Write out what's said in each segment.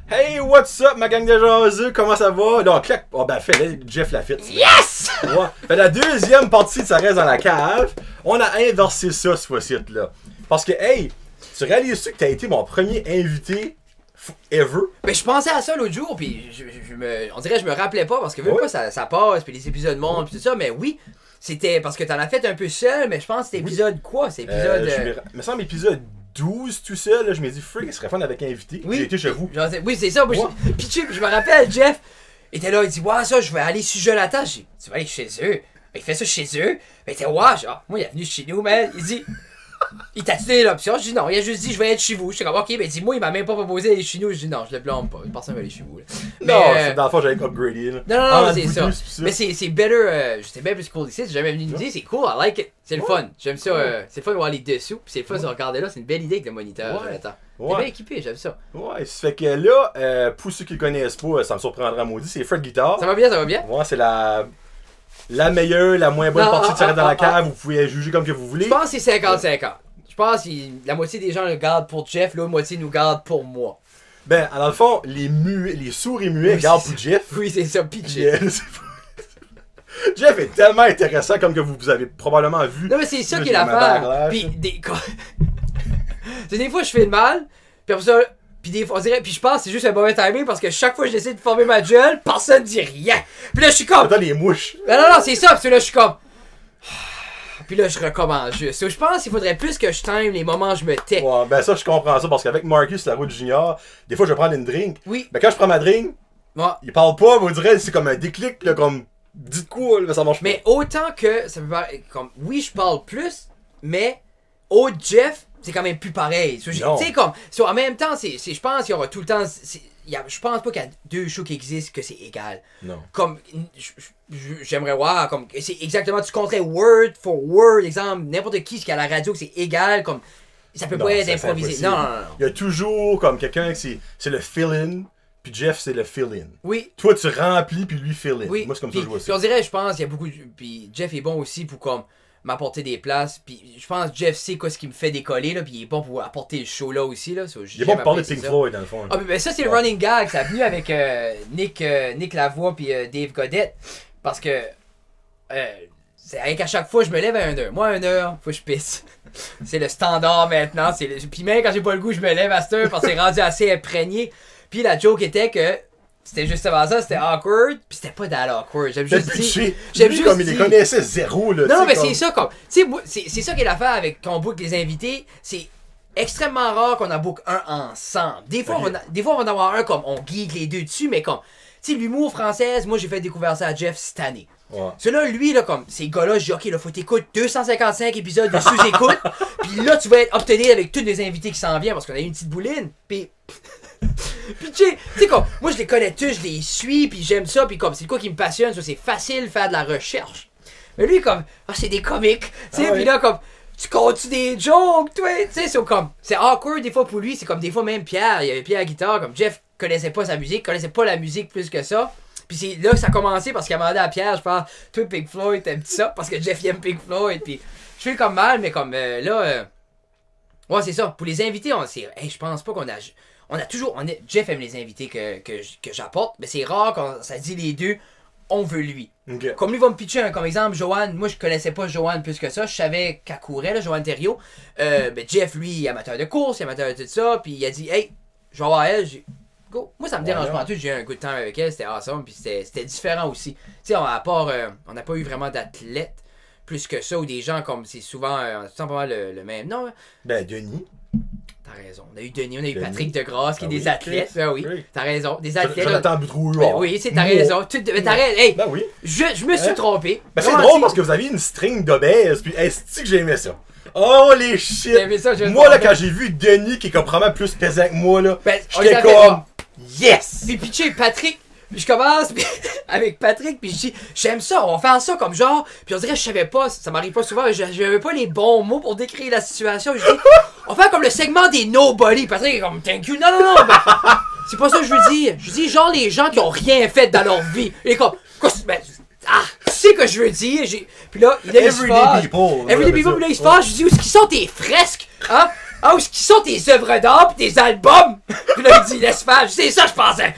Hey, what's up, ma gang de jaseux? Comment ça va? Non, clac. Oh, ben, fais-le, Jeff Lafitte. Yes! Ouais. Fait la deuxième partie de Ça reste dans la cave, on a inversé ça, ce fois-ci-là. Parce que, hey, tu réalises-tu que t'as été mon premier invité ever? Ben, je pensais à ça l'autre jour, puis on dirait que je me rappelais pas, parce que vu pas, ça passe, puis les épisodes montent, puis tout ça, mais oui, c'était parce que t'en as fait un peu seul, mais je pense que c'était épisode quoi? C'est épisode... me semble épisode 12 tout seul, là, je me dis, freak, ce serait fun avec un invité. Oui. J'ai été chez vous. Oui, c'est ça. Moi, puis je me rappelle, Jeff était là, il dit, ouais, ça, je vais aller sur Jonathan. J'ai dit, tu vas aller chez eux. Ben, il fait ça chez eux. Ben, il était, ouais, genre, moi, il est venu chez nous, man. Il dit, il t'a donné l'option. Je dis, non, il a juste dit, je vais être chez vous. Je suis comme, ok, ben, il dit, moi, il m'a même pas proposé d'aller chez nous. Je dis, non, je le blâme pas. Personne va aller chez vous, là. Non, dans le fond, j'avais upgradé, là. Non, c'est ça. Mais c'est better, c'est bien plus cool ici. J'ai jamais venu nous dire, c'est cool, I like it. C'est le fun. J'aime ça. C'est le fun de voir les dessous. Puis c'est le fun de regarder là. C'est une belle idée avec le moniteur. Attends. T'es bien équipé, j'aime ça. Ouais, ça fait que là, pour ceux qui le connaissent pas, ça me surprendra maudit, c'est Fred Guitar. Ça va bien, ça va bien? Ouais, c'est la meilleure, la moins bonne partie de Ça reste dans la cave. Vous pouvez juger comme que vous voulez. Je pense que c'est 50-50. Je pense que la moitié des gens le gardent pour Jeff, l'autre moitié nous garde pour moi. Ben, dans le fond, les sourds et muets gardent pour Jeff. Oui, c'est ça, pitch. Jeff est tellement intéressant comme que vous avez probablement vu. Non, mais c'est ça qui est l'affaire. Puis des fois je fais le mal, puis après ça, puis des fois on dirait, puis je pense que c'est juste un mauvais timing parce que chaque fois que j'essaie de former ma gueule, personne dit rien. Puis là je suis comme. Attends, les mouches. Non, c'est ça, parce que là je suis comme. Puis là je recommence juste. Je pense qu'il faudrait plus que je time les moments où je me tais. Ouais, ben ça je comprends ça parce qu'avec Marcus, la route junior, des fois je vais prendre une drink. Oui. Ben quand je prends ma drink, il parle pas, vous direz, c'est comme un déclic, là, comme. Dites quoi, là, ça marche pas. Mais autant que ça peut paraître comme. Oui, je parle plus, mais au Jeff, c'est quand même plus pareil. Tu sais, comme. En même temps, je pense qu'il y aura tout le temps. Je pense pas qu'il y a deux shows qui existent que c'est égal. Non. Comme. J'aimerais voir, comme. C'est exactement. Tu compterais word for word, exemple, n'importe qui à la radio que c'est égal, comme. Ça peut pas être improvisé. Non. Il y a toujours, comme quelqu'un, c'est le fill-in. Puis Jeff, c'est le fill-in. Oui. Toi, tu remplis, puis lui, fill-in. Oui. Moi, c'est comme ça que je vois ça. Puis on dirait, je pense, qu'il y a beaucoup. Puis Jeff est bon aussi pour comme m'apporter des places. Puis je pense que Jeff sait quoi ce qui me fait décoller, là. Puis il est bon pour apporter le show là aussi, là. Il est bon pour parler de Pink Floyd, dans le fond. Ah, mais ça, c'est le running gag. Ça a venu avec Nick Lavoie puis Dave Godette. Parce que. C'est avec à chaque fois, je me lève à 1h. Moi, à 1h, faut que je pisse. C'est le standard maintenant. Puis même quand j'ai pas le goût, je me lève à cette heure parce que c'est rendu assez imprégné. Puis la joke était que c'était juste avant ça, c'était awkward, puis c'était pas that awkward. J'aime juste dire. J'aime juste comme il les connaissait zéro, là. Non, mais c'est ça, comme. Tu sais, c'est ça qui est l'affaire avec qu'on book les invités. C'est extrêmement rare qu'on en book un ensemble. Des fois, on va en avoir un comme on geek les deux dessus, mais comme. Tu sais, l'humour française, moi j'ai fait découvrir ça à Jeff cette année. Ouais. Celui-là, lui, là, comme, ces gars-là, je dis, ok, là, faut t'écouter 255 épisodes de sous-écoute, puis là, tu vas être obtenu avec tous les invités qui s'en viennent, parce qu'on a eu une petite bouline, puis tu sais, comme, moi, je les connais tous, je les suis, puis j'aime ça, puis comme, c'est quoi qui me passionne, ça, c'est facile de faire de la recherche. Mais lui, comme, c'est des comiques, tu sais, puis là, comme, tu comptes des jokes, toi, tu sais, c'est comme, c'est awkward des fois pour lui, c'est comme, des fois, même Pierre, il y avait Pierre à la guitare, comme, Jeff connaissait pas sa musique, connaissait pas la musique plus que ça. Puis c'est là que ça a commencé parce qu'il a demandé à Pierre, je pense, toi Pink Floyd, t'aimes ça? Parce que Jeff aime Pink Floyd. Puis je fais comme mal, mais comme là, ouais, c'est ça. Pour les invités, je pense pas qu'on a. On a toujours. Jeff aime les invités que j'apporte, mais c'est rare quand ça dit les deux, on veut lui. Okay. Comme lui va me pitcher, comme exemple, Joanne, moi je connaissais pas Joanne plus que ça, je savais qu'elle courait, là, Joanne Thériault. Ben Jeff, lui, amateur de course, amateur de tout ça, puis il a dit, hey, je vais voir elle, go. Moi, ça me dérange pas en tout. J'ai eu un good time avec elle. C'était awesome. Puis c'était différent aussi. Tu sais, on n'a pas eu vraiment d'athlètes plus que ça. Ou des gens comme c'est souvent. On sent pas mal le même. Non. Ben, Denis. T'as raison. On a eu Denis. On a eu Patrick Degrasse qui est des athlètes. Ben oui. T'as raison. Des athlètes. Jonathan Boudreau. Ben oui, t'as raison. T'as raison. Hey, ben oui. Je me suis trompé. Ben c'est drôle parce que vous aviez une string d'obèses. Puis, est-ce que j'aimais ça? Oh les shit! Moi, là, quand j'ai vu Denis qui est probablement plus pesant que moi, là, j'étais comme. Yes! Puis pitché, Patrick, je commence avec Patrick, puis je dis, j'aime ça, on va faire ça comme genre, puis on dirait, je savais pas, ça m'arrive pas souvent, j'avais pas les bons mots pour décrire la situation, je dis, on va faire comme le segment des nobody, Patrick est comme, thank you, non, c'est pas ça que je veux dire, je dis genre les gens qui ont rien fait dans leur vie, et comme, quoi, tu sais que je veux dire, puis là, il a Everyday people. Everyday people, puis là, il se passe, je dis, où est-ce qu'ils sont tes fresques, hein? Ah, où qui sont tes œuvres d'art pis tes albums? Puis là, il dit, laisse faire. C'est ça, je pensais.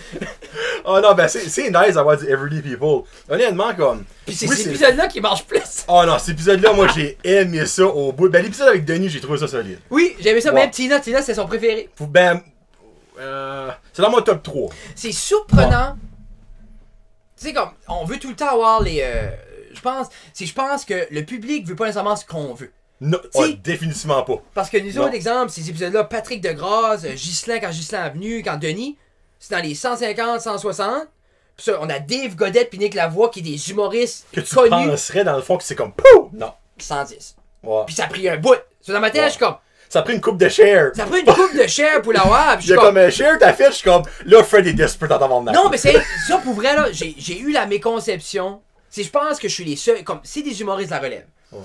Oh non, ben c'est nice d'avoir du Everyday People. Honnêtement, comme. Pis c'est cet épisode-là qui marche plus. Oh non, cet épisode-là, moi, j'ai aimé ça au bout. Ben, l'épisode avec Denis, j'ai trouvé ça solide. Oui, j'ai aimé ça. Même Tina, c'est son préféré. Ben, c'est dans mon top 3. C'est surprenant. Tu sais, comme, on veut tout le temps avoir les. Je pense que le public veut pas nécessairement ce qu'on veut. Non, définitivement pas. Parce que nous autres, exemple, ces épisodes-là, Patrick Degrasse, Ghislain, quand Ghislain est venu, quand Denis, c'est dans les 150, 160. Puis ça, on a Dave Godette puis Nick Lavoie qui est des humoristes que tu connus. penserais dans le fond que c'est comme POUH! Non. 110. Ouais. Puis ça a pris un bout. So, dans ma tête, je suis comme. Ça a pris une coupe de share. Ça a pris une coupe de share pour l'avoir. Il y a comme share ta fiche, je suis comme là, Fred est desperate en t'avoir. Non, mais c'est ça pour vrai, là. J'ai eu la méconception. Je pense que je suis les seuls. Comme, c'est des humoristes de la relève. Ouais.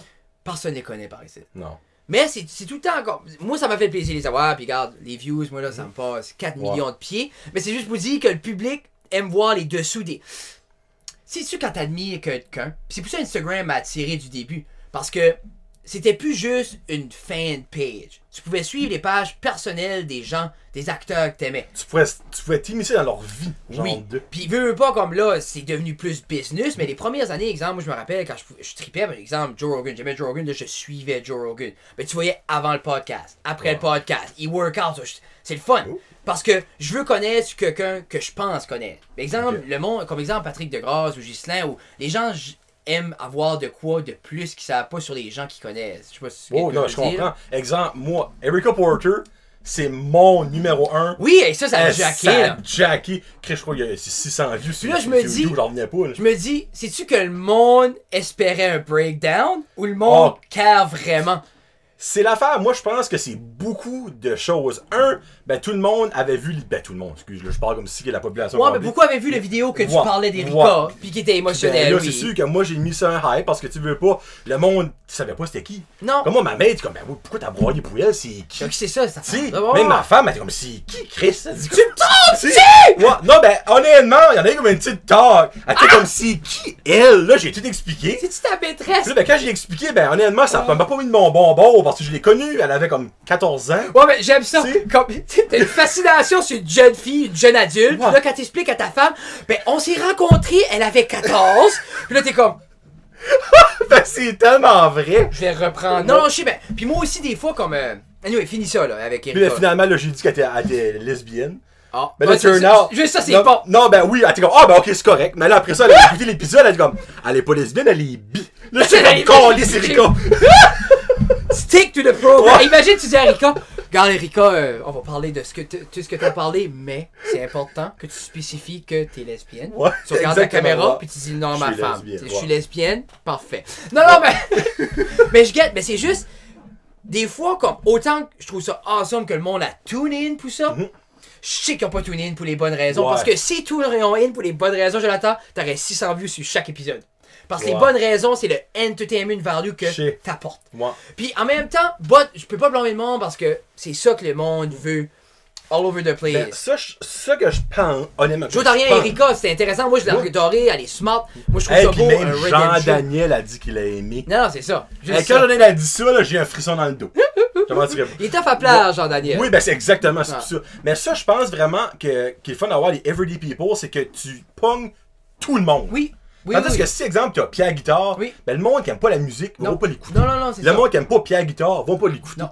Personne ne les connaît par ici. Non. Mais c'est tout le temps encore. Moi, ça m'a fait plaisir de les avoir. Puis regarde, les views, moi là, ça me passe 4 millions de pieds. Mais c'est juste pour dire que le public aime voir les dessous des. C'est-tu quand t'admires quelqu'un? Puis c'est pour ça Instagram m'a attiré du début. Parce que c'était plus juste une fan page. Tu pouvais suivre les pages personnelles des gens, des acteurs que t'aimais. Tu pouvais t'immiscer dans leur vie. Genre oui. Puis veux pas comme là, c'est devenu plus business. Mais les premières années, exemple, moi je me rappelle quand je tripais, par exemple, Joe Rogan. J'aimais Joe Rogan, là, je suivais Joe Rogan. Mais tu voyais avant le podcast, après le podcast, il work out. C'est le fun. Parce que je veux connaître quelqu'un que je pense connaître. Par exemple, le monde, comme exemple Patrick Degrasse ou Ghislain, ou les gens aiment avoir de quoi de plus qu'ils savent pas sur les gens qu'ils connaissent. Je sais pas si oh non, je comprends. Exemple, moi, Erica Porter, c'est mon numéro 1. Oui, et ça a jacké. Ça a jacké. Je crois qu'il y a 600 vues sur là, je me dis, j'en revenais pas. Je me dis, sais-tu que le monde espérait un breakdown ou le monde care vraiment? C'est l'affaire, moi je pense que c'est beaucoup de choses. Ben tout le monde avait vu, ben tout le monde, excuse-le, je parle comme si la population. Ouais, mais beaucoup avaient vu la vidéo que tu parlais d'Erika, puis qui était émotionnelle. Ben là, c'est sûr que moi j'ai mis ça un hype parce que tu veux pas, le monde savait pas c'était qui. Non. Comme moi, ma mère, comme, ben pourquoi t'as broyé pour elle, c'est qui? C'est ça, ça fait. Même ma femme, elle dit comme, c'est qui, Chris? Elle dit, tu me trompes, ouais, non, ben honnêtement, il y en a eu comme une petite talk. Elle était comme, c'est qui, elle? Là, j'ai tout expliqué. C'est-tu ta maîtresse? Là, ben quand j'ai expliqué, ben honnêtement, ça m'a pas mis de mon bonbon parce que je l'ai connue, elle avait comme 14 ans. Ouais, mais j'aime ça. T'as une fascination sur une jeune fille, une jeune adulte. Puis là, quand t'expliques à ta femme, ben, on s'est rencontrés, elle avait 14. Puis là, t'es comme. Ben, c'est tellement vrai. Je vais reprendre. Non, je sais, ben. Puis moi aussi, des fois, comme. Anyway, finis ça, là, avec Erika. Puis là, finalement, là, j'ai dit qu'elle était lesbienne. Ah. Ben là, turn out. Juste ça, c'est bon. Non, ben oui, elle était comme, ah, ben ok, c'est correct. Mais là, après ça, elle a écouté l'épisode, elle dit comme, elle est pas lesbienne, elle est bi. Là, c'est comme, calé, c'est Erika. Stick to the program. Ouais. Imagine, tu dis à Erika, regarde Erika, on va parler de tout ce que tu as parlé, mais c'est important que tu spécifies que tu es lesbienne. Ouais, tu regardes la caméra, puis tu dis non, ma femme. Je suis lesbienne, parfait. Non, non, mais je guette, mais c'est juste, des fois, comme autant que je trouve ça awesome que le monde a tune in pour ça, je sais qu'ils n'ont pas tune in pour les bonnes raisons. Parce que si tout in pour les bonnes raisons, Jonathan, t'aurais 600 vues sur chaque épisode. Parce que les bonnes raisons, c'est le entertainment value que t'apportes. Puis en même temps, je peux pas blâmer le monde parce que c'est ça que le monde veut. All over the place. Ben, ça que je pense, honnêtement. Je veux rien à Erika, c'était intéressant. Moi, je l'ai adoré, elle est smart. Moi, je trouve ça beau. Même Jean-Daniel a dit qu'il l'a aimé. Non, c'est ça. Quand Jean-Daniel a dit ça, j'ai un frisson dans le dos. Il est tough à plage, Jean-Daniel. Oui, ben c'est exactement ça. Mais ça, je pense vraiment qu'il est fun d'avoir les Everyday People, c'est que tu pognes tout le monde. Oui. Tandis que si, exemple, tu as Pierre Guitare, ben le monde qui aime pas la musique va pas l'écouter. Non, c'est ça. Le monde qui aime pas Pierre Guitare va pas l'écouter. Non.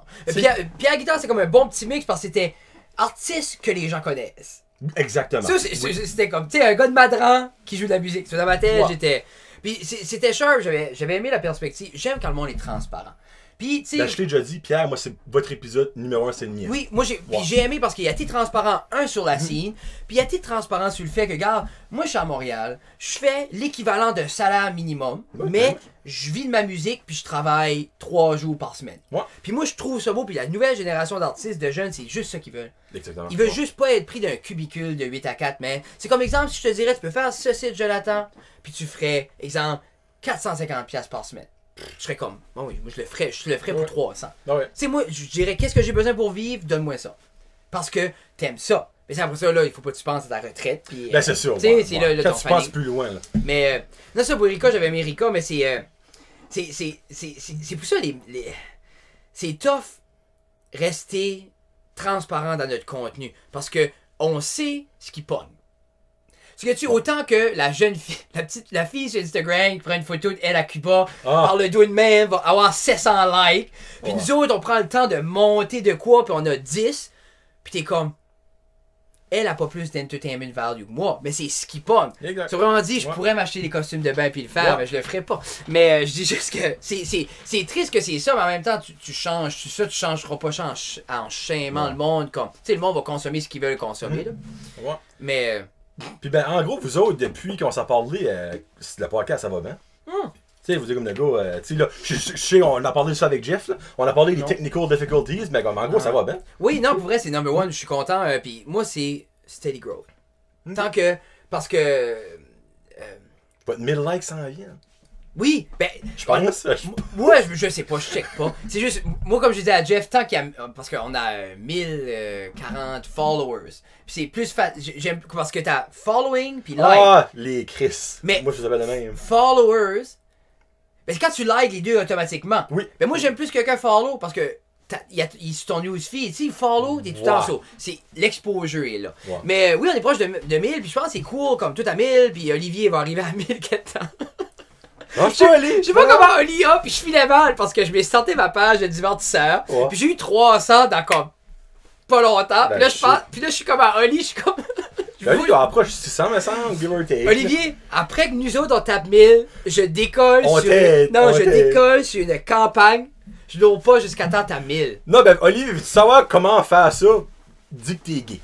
Pierre Guitare, c'est comme un bon petit mix parce que c'était artiste que les gens connaissent. Exactement. Ça, c'était comme, tu sais, un gars de Madran qui joue de la musique. Dans ma tête, j'étais. Puis c'était sharp, j'avais aimé la perspective. J'aime quand le monde est transparent. Puis, tu sais. Ben, je l'ai déjà dit, Pierre, moi, c'est votre épisode numéro 1, c'est le mien. Oui, moi, j'ai aimé parce qu'il a été transparent, sur la scène, puis il a été transparent sur le fait que, regarde, moi, je suis à Montréal, je fais l'équivalent d'un salaire minimum, mais je vis de ma musique, puis je travaille 3 jours par semaine. Puis moi, je trouve ça beau, puis la nouvelle génération d'artistes, de jeunes, c'est juste ça qu'ils veulent. Exactement. Ils veulent juste pas être pris d'un cubicule de 8 à 4, mais c'est comme exemple, si je te dirais, tu peux faire ce site, Jonathan, puis tu ferais, exemple, 450$ par semaine. Je serais comme, oh oui, moi je le ferais pour 300. Tu sais, moi, je dirais, qu'est-ce que j'ai besoin pour vivre, donne-moi ça. Parce que t'aimes ça. Mais c'est après ça, là, il faut pas que tu penses à ta retraite. Puis, ben, c'est sûr. Tu sais, c'est là, quand tu penses plus loin, là. Mais, non, ça, pour Erika, j'avais aimé Erika, mais c'est pour ça, c'est tough rester transparent dans notre contenu. Parce que on sait ce qui pogne. Parce que autant que la jeune fille, la fille sur Instagram qui prend une photo d'elle à Cuba, par le dos de même, va avoir 700 likes. Puis nous autres, on prend le temps de monter de quoi, puis on a 10. Puis t'es comme, elle a pas plus d'entertainment value que moi, mais c'est ce qui pogne. C'est vraiment dit, je pourrais m'acheter des costumes de bain puis le faire, mais je le ferais pas. Mais je dis juste que c'est triste que c'est ça, mais en même temps, tu changes, tu changeras pas en schémant le monde. Comme, tu sais, le monde va consommer ce qu'ils veulent consommer. Là. Mais... Puis ben, en gros, vous autres, depuis qu'on s'en parlait, le podcast, ça va bien. Tu sais, vous dites comme le gars, tu sais, là, je sais, on a parlé de ça avec Jeff, là. On a parlé des technical difficulties, mais comme en gros, ça va bien. Oui, non, pour vrai, c'est number one, je suis content. Puis moi, c'est steady growth. Tant que, parce que... Votre 1000 likes s'en vient. Oui, ben... Je pense. Moi, je sais pas, je check pas. C'est juste, moi, comme je disais à Jeff, tant qu'il y a... Parce qu'on a 1040 followers. Puis c'est plus j'aime parce que t'as following puis like. Ah, les Chris. Mais moi, je faisais le même. Followers... Ben, quand tu likes les deux automatiquement. Oui. Ben, moi, j'aime plus que quelqu'un follow parce que il est sur ton newsfeed. Tu sais, follow, t'es tout le temps ça. C'est l'exposure est là. Mais oui, on est proche de 1000, puis je pense que c'est cool, comme tout à 1000, puis Olivier va arriver à 1000 quelque temps. Je sais pas comment Oli a, puis je filais mal parce que je m'ai sorti ma page de divertisseur. Puis j'ai eu 300 dans comme pas longtemps. Ben, puis là, je suis comme à Oli, je suis comme. Oli, il approche 600, me semble, give or take. Olivier, après que nous autres on tape 1000, je décolle sur une campagne. Je l'ouvre pas jusqu'à temps t'as 1000. Non, ben, Olivier, veux savoir comment faire ça? Dis que t'es gay.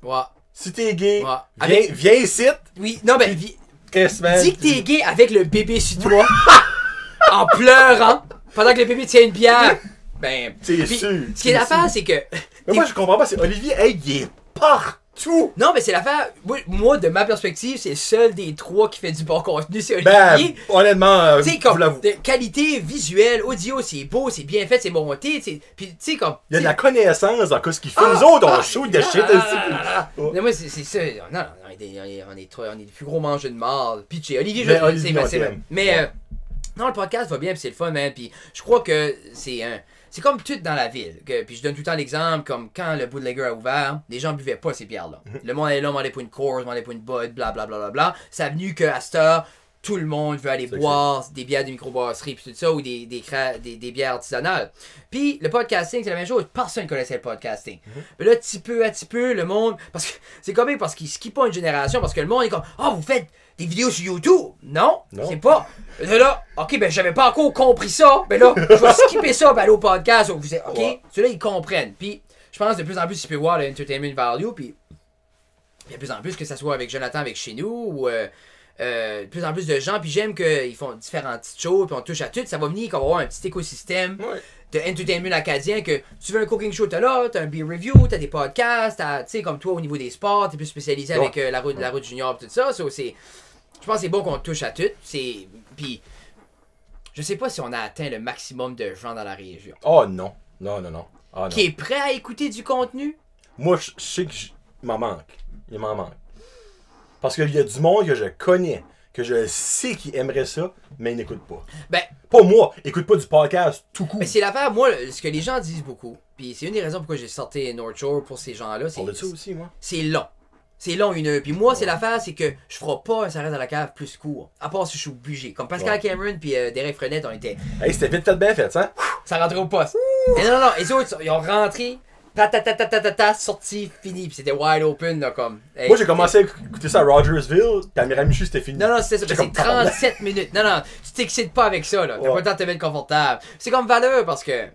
Ouais. Si t'es gay, ouais. viens ici. Oui, non, ben, dis que t'es gay avec le bébé sur toi, en pleurant, pendant que le bébé tient une bière. Ben, c'est sûr. Ce qui est l'affaire, c'est que. Mais moi, je comprends pas, c'est Olivier, il est partout. Non, mais c'est l'affaire. Moi, de ma perspective, c'est le seul des trois qui fait du bon contenu, c'est Olivier. Ben, honnêtement, tu sais, comme, de qualité visuelle, audio, c'est beau, c'est bien fait, c'est monté, puis tu sais, comme. Il y a de la connaissance dans ce qu'il fait. Nous autres, on shoot de shit aussi. Non, moi, c'est ça. Non, on est des plus gros mangeurs de marde. Puis, tu sais, Olivier, mais non, le podcast va bien, puis c'est le fun, man. Puis, je crois que c'est comme tout dans la ville. Puis je donne tout le temps l'exemple, comme quand le Bootlegger a ouvert, les gens buvaient pas ces bières-là. Le monde allait là, m'allait pour une Coors, m'allait pour une Bud, blablabla. Ça a venu qu'à cette heure, tout le monde veut aller boire des bières de microbrasserie puis tout ça, ou des bières artisanales. Puis le podcasting, c'est la même chose. Personne ne connaissait le podcasting. Mais là, petit peu à petit peu, le monde... Parce que c'est comme parce qu'ils skippent pas une génération, parce que le monde est comme « Ah, vous faites des vidéos sur YouTube? » Non, c'est pas. Là, OK, ben j'avais pas encore compris ça. Ben là, je vais skipper ça, ben aller au podcast. OK, ceux-là, ils comprennent. Puis je pense de plus en plus, tu peux voir l'entertainment value, puis de plus en plus que ça soit avec Jonathan, avec chez nous, ou... de plus en plus de gens, puis j'aime qu'ils font différentes petites choses, puis on touche à tout. Ça va venir qu'on va avoir un petit écosystème de entertainment acadien, que tu veux un cooking show, t'as là, t'as un beer review, t'as des podcasts, tu sais, comme toi au niveau des sports, t'es plus spécialisé avec la route junior et tout ça. Je pense que c'est bon qu'on touche à tout. Puis je sais pas si on a atteint le maximum de gens dans la région. Oh non. Non. Oh, qui est prêt à écouter du contenu? Moi, je sais qu'il m'en manque. Il m'en manque. Parce qu'il y a du monde que je connais, que je sais qui aimerait ça, mais ils n'écoutent pas. Ben, pas moi, ils n'écoutent pas du podcast tout court. Mais c'est l'affaire, moi, ce que les gens disent beaucoup, puis c'est une des raisons pourquoi j'ai sorti North Shore pour ces gens-là. On a ça aussi, moi. C'est long. C'est long, une heure. Puis moi, c'est l'affaire, c'est que je ferai pas un Ça reste dans la cave plus court. À part si je suis obligé. Comme Pascal Cameron puis Derek Frenette, on était. Hey, c'était vite fait, bien fait, ça. Ça rentrait au poste. Et non, les autres, ils ont rentré. Sorti, fini, pis c'était wide open là comme. Hey, moi j'ai commencé à écouter ça à Rogersville, pis à Miramichi c'était fini. Non, c'était ça, c'est 37 minutes. Non, tu t'excites pas avec ça là. T'as pas le temps de te mettre confortable. C'est comme valeur parce que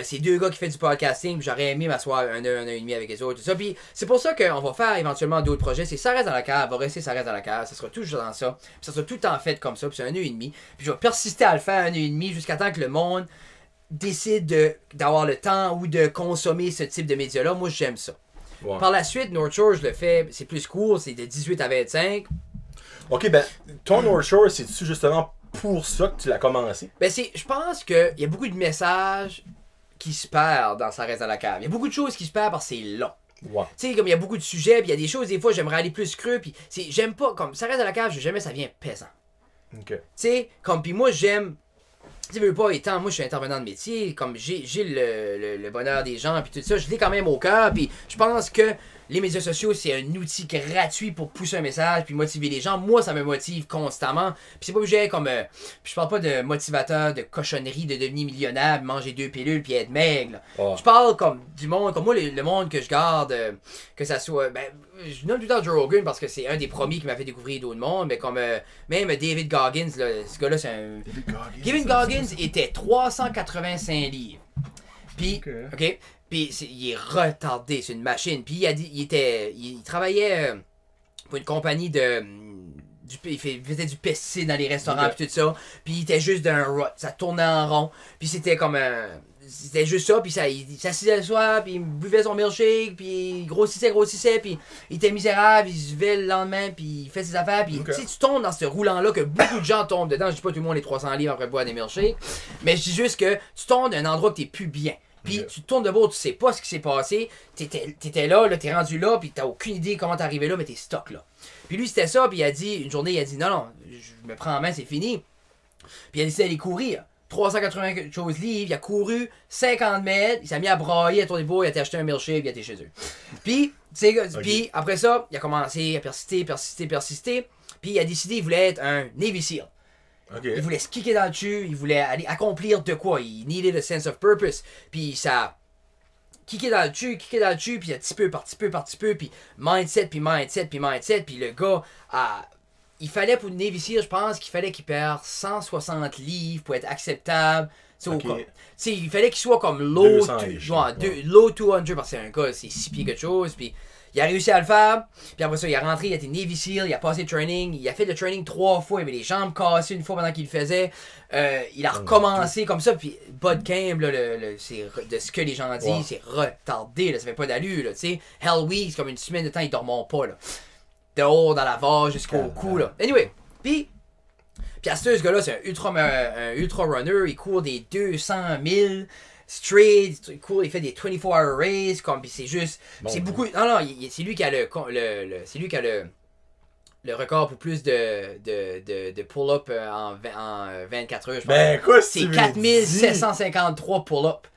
c'est deux gars qui font du podcasting, pis j'aurais aimé m'asseoir un heure et demie avec les autres, tout ça. Pis c'est pour ça qu'on va faire éventuellement d'autres projets. C'est Ça reste dans la cave, va rester Ça reste dans la cave, ça sera toujours dans ça. Pis ça sera tout le temps fait comme ça, pis c'est un heure et demi. Pis je vais persister à le faire un heure et demi jusqu'à temps que le monde décide d'avoir le temps ou de consommer ce type de médias-là. Moi, j'aime ça. Par la suite, North Shore, je le fais, c'est plus court, c'est de 18 à 25. OK, ben, ton North Shore, c'est-tu justement pour ça que tu l'as commencé? Ben, je pense qu'il y a beaucoup de messages qui se perdent dans Ça reste dans la cave. Il y a beaucoup de choses qui se perdent parce que c'est long. Tu sais, comme il y a beaucoup de sujets, puis il y a des choses, des fois, j'aimerais aller plus creux, puis j'aime pas, comme Ça reste dans la cave, jamais ça vient pesant. OK. Tu sais, comme, puis moi, j'aime tu veux pas, étant, moi je suis intervenant de métier, comme j'ai le bonheur des gens, puis tout ça, je l'ai quand même au cœur, puis je pense que les médias sociaux, c'est un outil gratuit pour pousser un message, puis motiver les gens. Moi, ça me motive constamment, puis c'est pas obligé comme, puis je parle pas de motivateur, de cochonnerie, de devenir millionnaire, manger 2 pilules, puis être maigre, oh. Je parle comme du monde, comme moi, le monde que je garde, que ça soit, ben, je nomme tout le temps Joe Rogan parce que c'est un des premiers qui m'a fait découvrir d'autres mondes, mais comme même David Goggins, là, ce gars-là, c'est un... David Goggins était 385 livres. Puis, ok, puis il est retardé, c'est une machine. Puis il travaillait pour une compagnie de... il faisait du pesticide dans les restaurants puis tout ça. Puis il était juste d'un rut, ça tournait en rond. Puis c'était comme un... C'était juste ça, puis il s'assisait le soir, puis il buvait son milkshake, puis il grossissait, puis il était misérable, il se levait le lendemain, puis il fait ses affaires, puis tu tombes dans ce roulant-là que beaucoup de gens tombent dedans. Je dis pas tout le monde les 300 livres après boire des milkshakes, mais je dis juste que tu tombes d'un endroit que t'es plus bien. Puis tu tournes de bord, tu sais pas ce qui s'est passé, t'étais là, t'es rendu là, puis t'as aucune idée comment t'es arrivé là, mais t'es stock là. Puis lui c'était ça, puis il a dit, une journée il a dit non, je me prends en main, c'est fini. Puis il a décidé d'aller courir. 380 quelque chose livres, il a couru 50 mètres, il s'est mis à brailler à tourner beau, il a acheté un milkshake, il a été chez eux. Puis, puis après ça, il a commencé à persister, puis il a décidé qu'il voulait être un Navy SEAL. Il voulait se kicker dans le cul, il voulait aller accomplir de quoi, il needed a sense of purpose, puis ça kické dans le cul, puis un petit peu, par petit peu, puis mindset, puis le gars a... Il fallait pour le Navy SEAL, je pense qu'il fallait qu'il perde 160 livres pour être acceptable. Il fallait qu'il soit comme low 200, low 200 parce que c'est un gars, c'est 6 pieds quelque chose. Puis il a réussi à le faire. Puis après ça, il est rentré, il a été Navy SEAL, il a passé le training. Il a fait le training 3 fois, il avait les jambes cassées une fois pendant qu'il le faisait. Il a recommencé comme ça. Puis Bud Camp, là, c'est de ce que les gens disent, c'est retardé. Là, ça fait pas d'allure. Hell Week, c'est comme une semaine de temps, ils dorment pas. Là. De haut dans la vase jusqu'au cou là. Anyway, puis à ce gars-là, c'est un ultra runner, il court des 200 000 straight, il fait des 24-hour races, comme puis c'est juste, c'est beaucoup. Non, c'est lui qui a c'est lui qui a le record pour plus de pull-up en 24 heures. Ben quoi, c'est 4753 pull-up.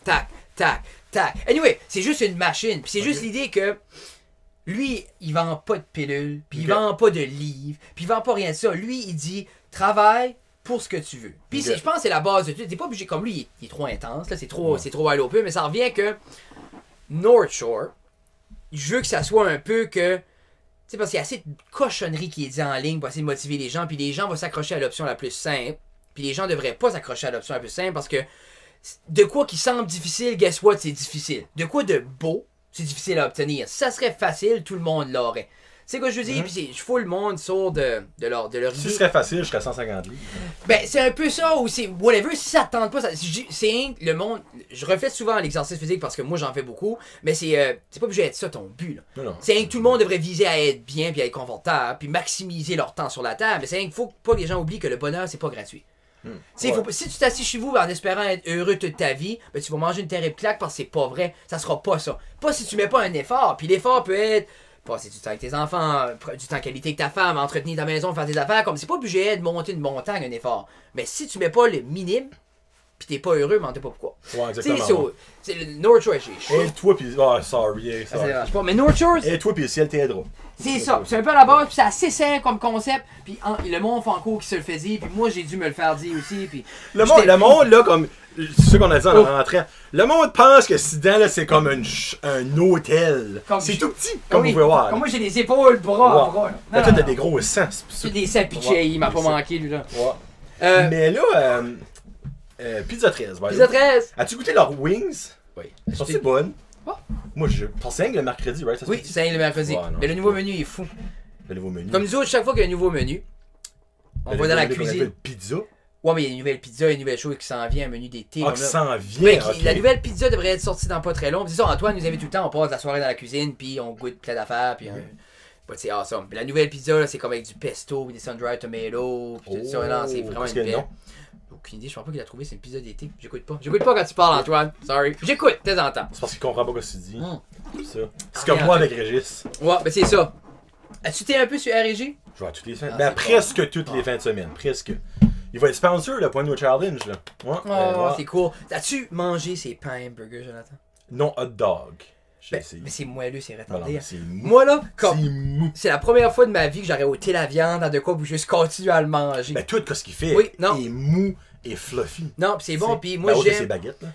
Tac, tac, tac. Anyway, c'est juste une machine, puis c'est juste l'idée que lui, il vend pas de pilules, puis il vend pas de livres, puis il vend pas rien de ça. Lui, il dit, travaille pour ce que tu veux. Puis je pense que c'est la base de tout. T'es pas obligé, comme lui, il est trop intense, là, c'est trop à l'open, mais ça revient que North Shore, je veux que ça soit un peu que, tu sais, parce qu'il y a assez de cochonneries qui est dit en ligne pour essayer de motiver les gens, puis les gens vont s'accrocher à l'option la plus simple, puis les gens devraient pas s'accrocher à l'option la plus simple, parce que de quoi qui semble difficile, guess what, c'est difficile. De quoi de beau, c'est difficile à obtenir. Si ça serait facile, tout le monde l'aurait. C'est quoi je veux dire? Puis je fous le monde sur de leur idée. Si ce serait facile, je serais 150 livres. Ben, c'est un peu ça, ou c'est whatever, si ça tente pas, c'est le monde. Je refais souvent l'exercice physique parce que moi j'en fais beaucoup, mais c'est pas obligé d'être ça ton but. C'est que tout le monde devrait viser à être bien, puis à être confortable, puis maximiser leur temps sur la table. Mais c'est qu'il faut pas que les gens oublient que le bonheur, c'est pas gratuit. Si tu t'assis chez vous en espérant être heureux toute ta vie, ben tu vas manger une terrible claque parce que c'est pas vrai. Ça sera pas ça. Pas si tu mets pas un effort. Puis l'effort peut être passer du temps avec tes enfants, du temps qualité avec ta femme, entretenir ta maison, faire tes affaires. Comme c'est pas obligé de monter une montagne un effort. Mais si tu mets pas le minime, pis t'es pas heureux, mais t'es pas pourquoi. Ouais, exactement. C'est le North Shore. Et toi pis... Oh, sorry. Pas, mais North Shore... Et toi pis le ciel t'aidera. C'est ça. C'est un peu à la base, pis c'est assez simple comme concept. Puis le monde franco qui se le fait dire, puis moi j'ai dû me le faire dire aussi. Puis le monde, là, comme... C'est ce qu'on a dit en rentrant. Le monde pense que Sidan, là, c'est comme un hôtel. C'est tout petit, comme vous pouvez voir. Comme moi j'ai des épaules, bras. Là, toi, t'as des gros sens. J'ai des seins pitchés, il m'a pas manqué, lui, là. Mais là... Pizza 13. Pizza 13! As-tu goûté leurs wings? Oui. Sont-ils bonnes? Oh. Moi, je pensais que le mercredi, right? Oui, c'est le mercredi. Mais le nouveau menu est fou. Le nouveau menu. Comme nous autres, chaque fois qu'il y a un nouveau menu, on va dans la cuisine. Pizza? Ouais, mais il y a une nouvelle pizza, il y a une nouvelle chose qui s'en vient, un menu d'été. Ah, qui s'en vient? La nouvelle pizza devrait être sortie dans pas très long. C'est ça, Antoine nous invite tout le temps, on passe la soirée dans la cuisine, puis on goûte plein d'affaires, puis c'est awesome. La nouvelle pizza, c'est comme avec du pesto, des sun-dried tomatoes, puis tout ça. C'est vraiment une belle. Aucune idée, je pense pas qu'il a trouvé, c'est une pizza d'été. J'écoute pas quand tu parles, Antoine. Sorry. J'écoute, de temps en temps. C'est parce qu'il comprend pas ce que tu dis. C'est ça. C'est comme moi avec Régis. Ouais, ben c'est ça. As-tu été un peu sur RG? Je vais à toutes les fins. Ben presque toutes les fins de semaine. Presque. Il va être sponsor, le Point No Challenge, là. Ouais, oh, c'est cool. As-tu mangé ces pains hamburgers, Jonathan? Non, hot dog. Mais c'est moelleux, c'est retardé. Non, moi, là, c'est la première fois de ma vie que j'aurais ôté la viande dans de quoi où je continue à le manger. Ben, tout ce qu'il fait est mou et fluffy. Non, pis c'est bon, puis moi, j'aime... ces baguettes, là.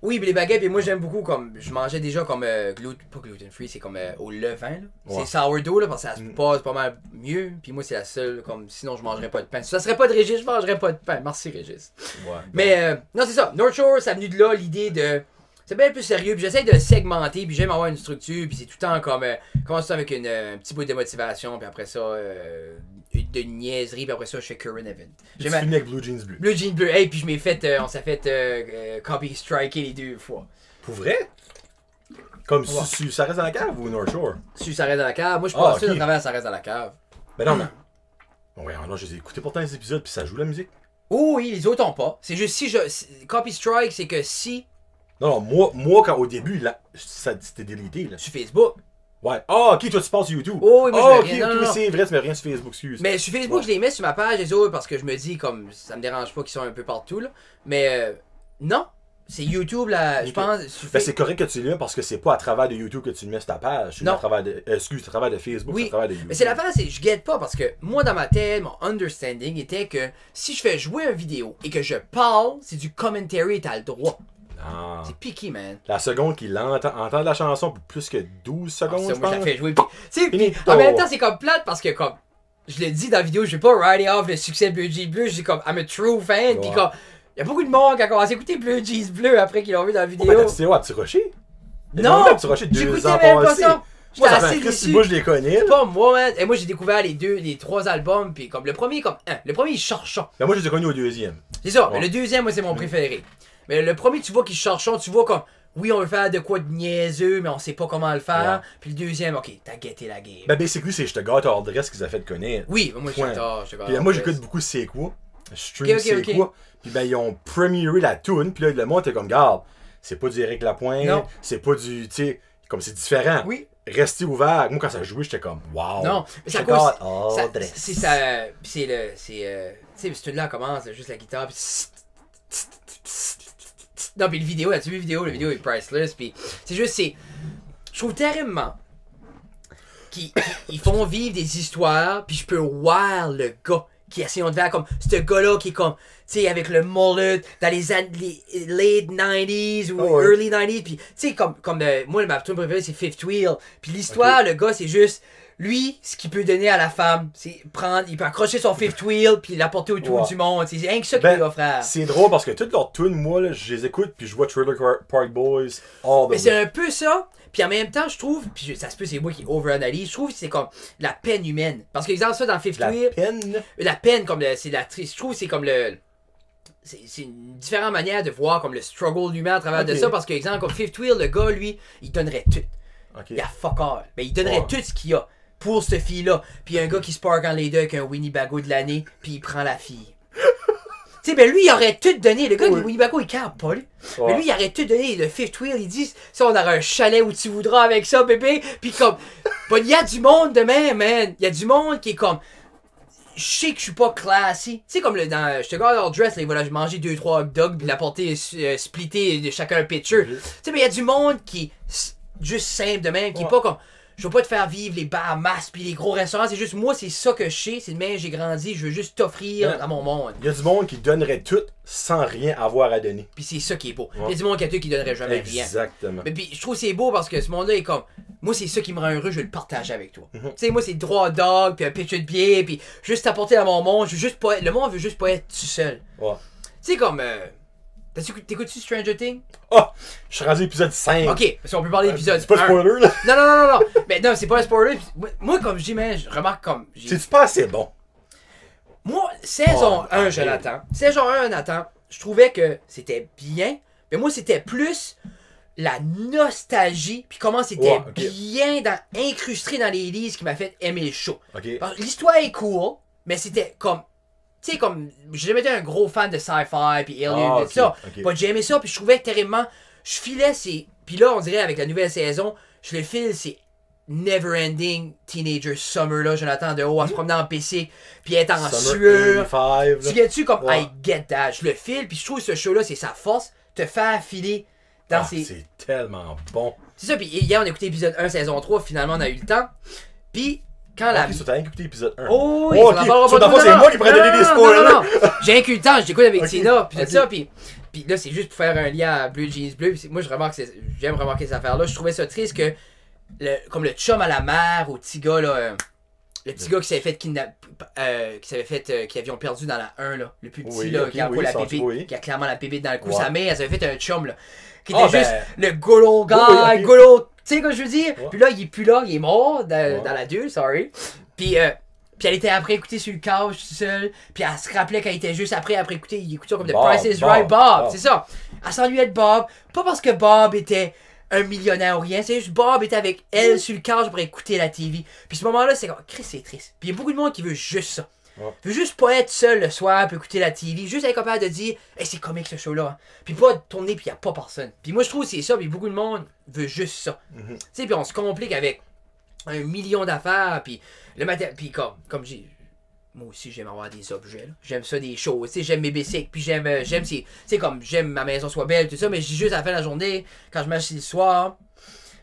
Oui, mais les baguettes, et moi j'aime beaucoup comme. Je mangeais déjà comme pas gluten free, c'est comme au levain. Là. Ouais. C'est sourdough là, parce que ça se passe pas mal mieux. Puis moi c'est la seule, comme sinon je mangerais pas de pain. Si ça serait pas de Régis, je mangerais pas de pain. Merci Régis. Ouais, mais non, c'est ça. North Shore, ça a venu de là l'idée de. C'est bien plus sérieux, puis j'essaie de le segmenter, puis j'aime avoir une structure, puis c'est tout le temps comme. Commence avec un petit bout de motivation, puis après ça. De niaiserie, puis après ça, je fais current event. J'ai fini avec Blue Jeans Bleu. Blue Jeans Bleu, hey, puis je m'ai fait, on s'est fait copy striker les 2 fois. Pour vrai? Comme si ça reste dans la cave ou North Shore? Si ça reste dans la cave, moi je pense que à travers ça reste dans la cave. Ben non, mais. Ouais, non, je les ai écoutés pourtant les épisodes, puis ça joue la musique. Oh oui, les autres ont pas. C'est juste si copy strike, c'est que si. Non, moi quand au début, là, c'était délité, là. Sur Facebook. Ouais. Ah, ok, toi tu passes sur YouTube. Oh, oui, moi je mets rien. Non, c'est vrai, tu mets rien sur Facebook, excuse. Mais sur Facebook, je les mets sur ma page, les autres, parce que je me dis, comme, ça me dérange pas qu'ils sont un peu partout, là. Mais non, c'est YouTube, là, je pense. Ben, c'est correct que tu le mets parce que c'est pas à travers de YouTube que tu le mets sur ta page. C'est à travers de. à travers de Facebook, oui. à travers de YouTube. Mais c'est l'affaire, c'est je guette pas parce que moi, dans ma tête, mon understanding était que si je fais jouer une vidéo et que je parle, c'est du commentary et t'as le droit. Non. C'est piqué, man. La seconde qu'il entend la chanson pour plus que 12 secondes, je pense. Je la fais jouer. En même temps, c'est comme plate parce que, comme, je l'ai dit dans la vidéo, je vais pas ride off le succès Blue Jeans Bleu. Je dis comme, I'm a true fan. Pis comme, il y a beaucoup de monde qui a commencé à écouter Blue Jeans Bleu après qu'ils l'ont vu dans la vidéo. Tu sais, ouais, Petit Rocher? Non! Petit Rocher 2 ans même pas passés. ça. Moi, ça fait Chris, moi je les connais. Pas moi, man. Et moi, j'ai découvert les 3 albums. Puis comme, le premier, il est charchant. Ben, moi, je les ai connus au deuxième. C'est ça. Mais le deuxième, moi, c'est mon préféré. Mais le premier, tu vois qu'il charchon, tu vois comme, oui, on veut faire de quoi de niaiseux, mais on sait pas comment le faire. Ouais. Puis le deuxième, ok, t'as guetté la game. Ben, basically, c'est Je te gâte hors dress qu'ils ont fait connaître. Oui, moi, je te gâte. Puis moi, j'écoute beaucoup C'est quoi. Je stream C'est quoi. Puis ben, ils ont premieré la tune. Puis là, le monde était comme, garde, c'est pas du Eric Lapointe. C'est pas du, tu sais, comme c'est différent. Oui. Restez ouvert. Moi, quand ça jouait, j'étais comme, wow. Non, mais ça cause. C'est ça. C'est le. Tu sais, ce tune-là commence, juste la guitare. Puis. Non, puis le vidéo, as-tu vu la vidéo est priceless, puis c'est juste, je trouve terriblement qu'ils font vivre des histoires, puis je peux voir le gars qui essaie de faire comme, ce gars-là qui est comme, tu sais, avec le mullet, dans les late 90s ou early 90s, puis tu sais, comme moi, ma tune préférée, c'est Fifth Wheel, puis l'histoire, le gars, c'est juste... Lui, ce qu'il peut donner à la femme, c'est il peut accrocher son fifth wheel puis l'apporter autour du monde. C'est rien que ça qu'il peut offrir. C'est drôle parce que toutes leurs tunes, moi, là, je les écoute puis je vois Trailer Park Boys all the Mais c'est un peu ça. Puis en même temps, je trouve, puis ça se peut, c'est moi qui overanalyse, je trouve que c'est comme la peine humaine. Parce que, exemple, ça dans Fifth Wheel. La peine, comme c'est la triste. Je trouve que c'est comme le. C'est une différente manière de voir comme le struggle humain à travers de ça. Parce que, exemple, comme Fifth Wheel, le gars, lui, il donnerait tout. Il a fuck all. Mais il donnerait tout ce qu'il a. Pour cette fille-là. Puis il y a un gars qui se parque en les deux avec un Winnebago de l'année, puis il prend la fille. Tu sais, ben lui, il aurait tout donné. Le gars, le Winnebago, il capte pas, lui. Mais lui, il aurait tout donné. Le Fifth Wheel, il dit, ça, on aurait un chalet où tu voudras avec ça, bébé. Puis comme, il y a du monde demain, man. Il y a du monde qui est comme, je sais que je suis pas classy. Tu sais, comme dans Je te garde hors dress, là, il va manger 2-3 hot dogs, puis l'apporter splitter de chacun un pitcher. Tu sais, mais il y a du monde qui est juste simple de même, qui est pas comme, je veux pas te faire vivre les Bahamas pis les gros restaurants, c'est juste moi, c'est ça que je sais, c'est de même j'ai grandi, je veux juste t'offrir à mon monde. Il y a du monde qui donnerait tout sans rien avoir à donner. Puis c'est ça qui est beau. Il y a du monde qui donnerait jamais rien. Exactement. Mais puis je trouve que c'est beau parce que ce monde-là est comme, moi c'est ça qui me rend heureux, je veux le partager avec toi. Tu sais, moi c'est 3 dogs, puis un pitcher de bière, puis juste t'apporter à mon monde, je veux juste pas être, le monde veut juste pas être tout seul. Tu sais comme... T'écoutes-tu Stranger Things? Oh! Je suis rendu à l'épisode 5. Ok, parce qu'on peut parler d'épisode 1. C'est pas spoiler, là? Non. Mais non, c'est pas un spoiler. Moi, comme je dis, mais je remarque comme... C'est pas assez bon. Moi, saison 1, Jonathan. Saison 1, Nathan, je trouvais que c'était bien. Mais moi, c'était plus la nostalgie. Puis comment c'était bien incrusté dans les livres qui m'a fait aimer le show. L'histoire est cool, mais c'était comme... Tu sais, comme, j'ai jamais été un gros fan de sci-fi, puis Alien, et tout ça. J'ai aimé ça, puis je trouvais terriblement, je filais, puis là, on dirait, avec la nouvelle saison, je le file, c'est never-ending teenager summer, là, Jonathan de haut, à se promener en PC, puis être en sueur. Tu get-tu comme, I get that, je le file, puis je trouve que ce show-là, c'est sa force, te faire filer dans ses... C'est tellement bon. C'est ça, puis hier, on a écouté épisode 1, saison 3, finalement, on a eu le temps, puis... Quand la... t'as rien écouté épisode 1. Oh oui, okay. C'est moi qui pourrais donner des spoilers. Non. J'ai inclus le temps, je l'écoute avec Tina, puis tout ça, puis là, c'est juste pour faire un lien à Blue Jeans Bleu. Moi, j'aime remarquer ces affaires-là. Je trouvais ça triste que, comme le chum à la mère, au petit gars, là, le petit gars qui s'avait fait qui avions perdu dans la 1, là, le plus petit, là, qui a la pépite, qui a clairement la pépite dans le cou. Sa mère, elle s'avait fait un chum, là, qui était juste le golo guy, golo. Tu sais quoi je veux dire? Ouais. Puis là, il est plus là, il est mort dans la 2, sorry. Puis elle était après écouter sur le couch tout seul. Puis elle se rappelait qu'elle était juste après écouter, il écoutait comme The Price is Right, Bob. C'est ça. Elle s'ennuyait de Bob. Pas parce que Bob était un millionnaire ou rien. C'est juste Bob était avec elle sur le couch pour écouter la TV. Puis ce moment-là, c'est comme, Chris, c'est triste. Puis il y a beaucoup de monde qui veut juste ça. Veut juste pas être seul le soir pour écouter la TV, juste être capable de dire hey, c'est comique ce show-là. Puis pas tourner puis y a pas personne. Puis moi je trouve que c'est ça, puis beaucoup de monde veut juste ça. Tu sais, puis on se complique avec 1 million d'affaires, puis le matin, puis comme j'ai. Moi aussi j'aime avoir des objets, j'aime ça des choses, tu sais, j'aime mes bicycles, puis j'aime j'aime ma maison soit belle, tout ça, mais je dis juste à la fin de la journée, quand je m'achète le soir,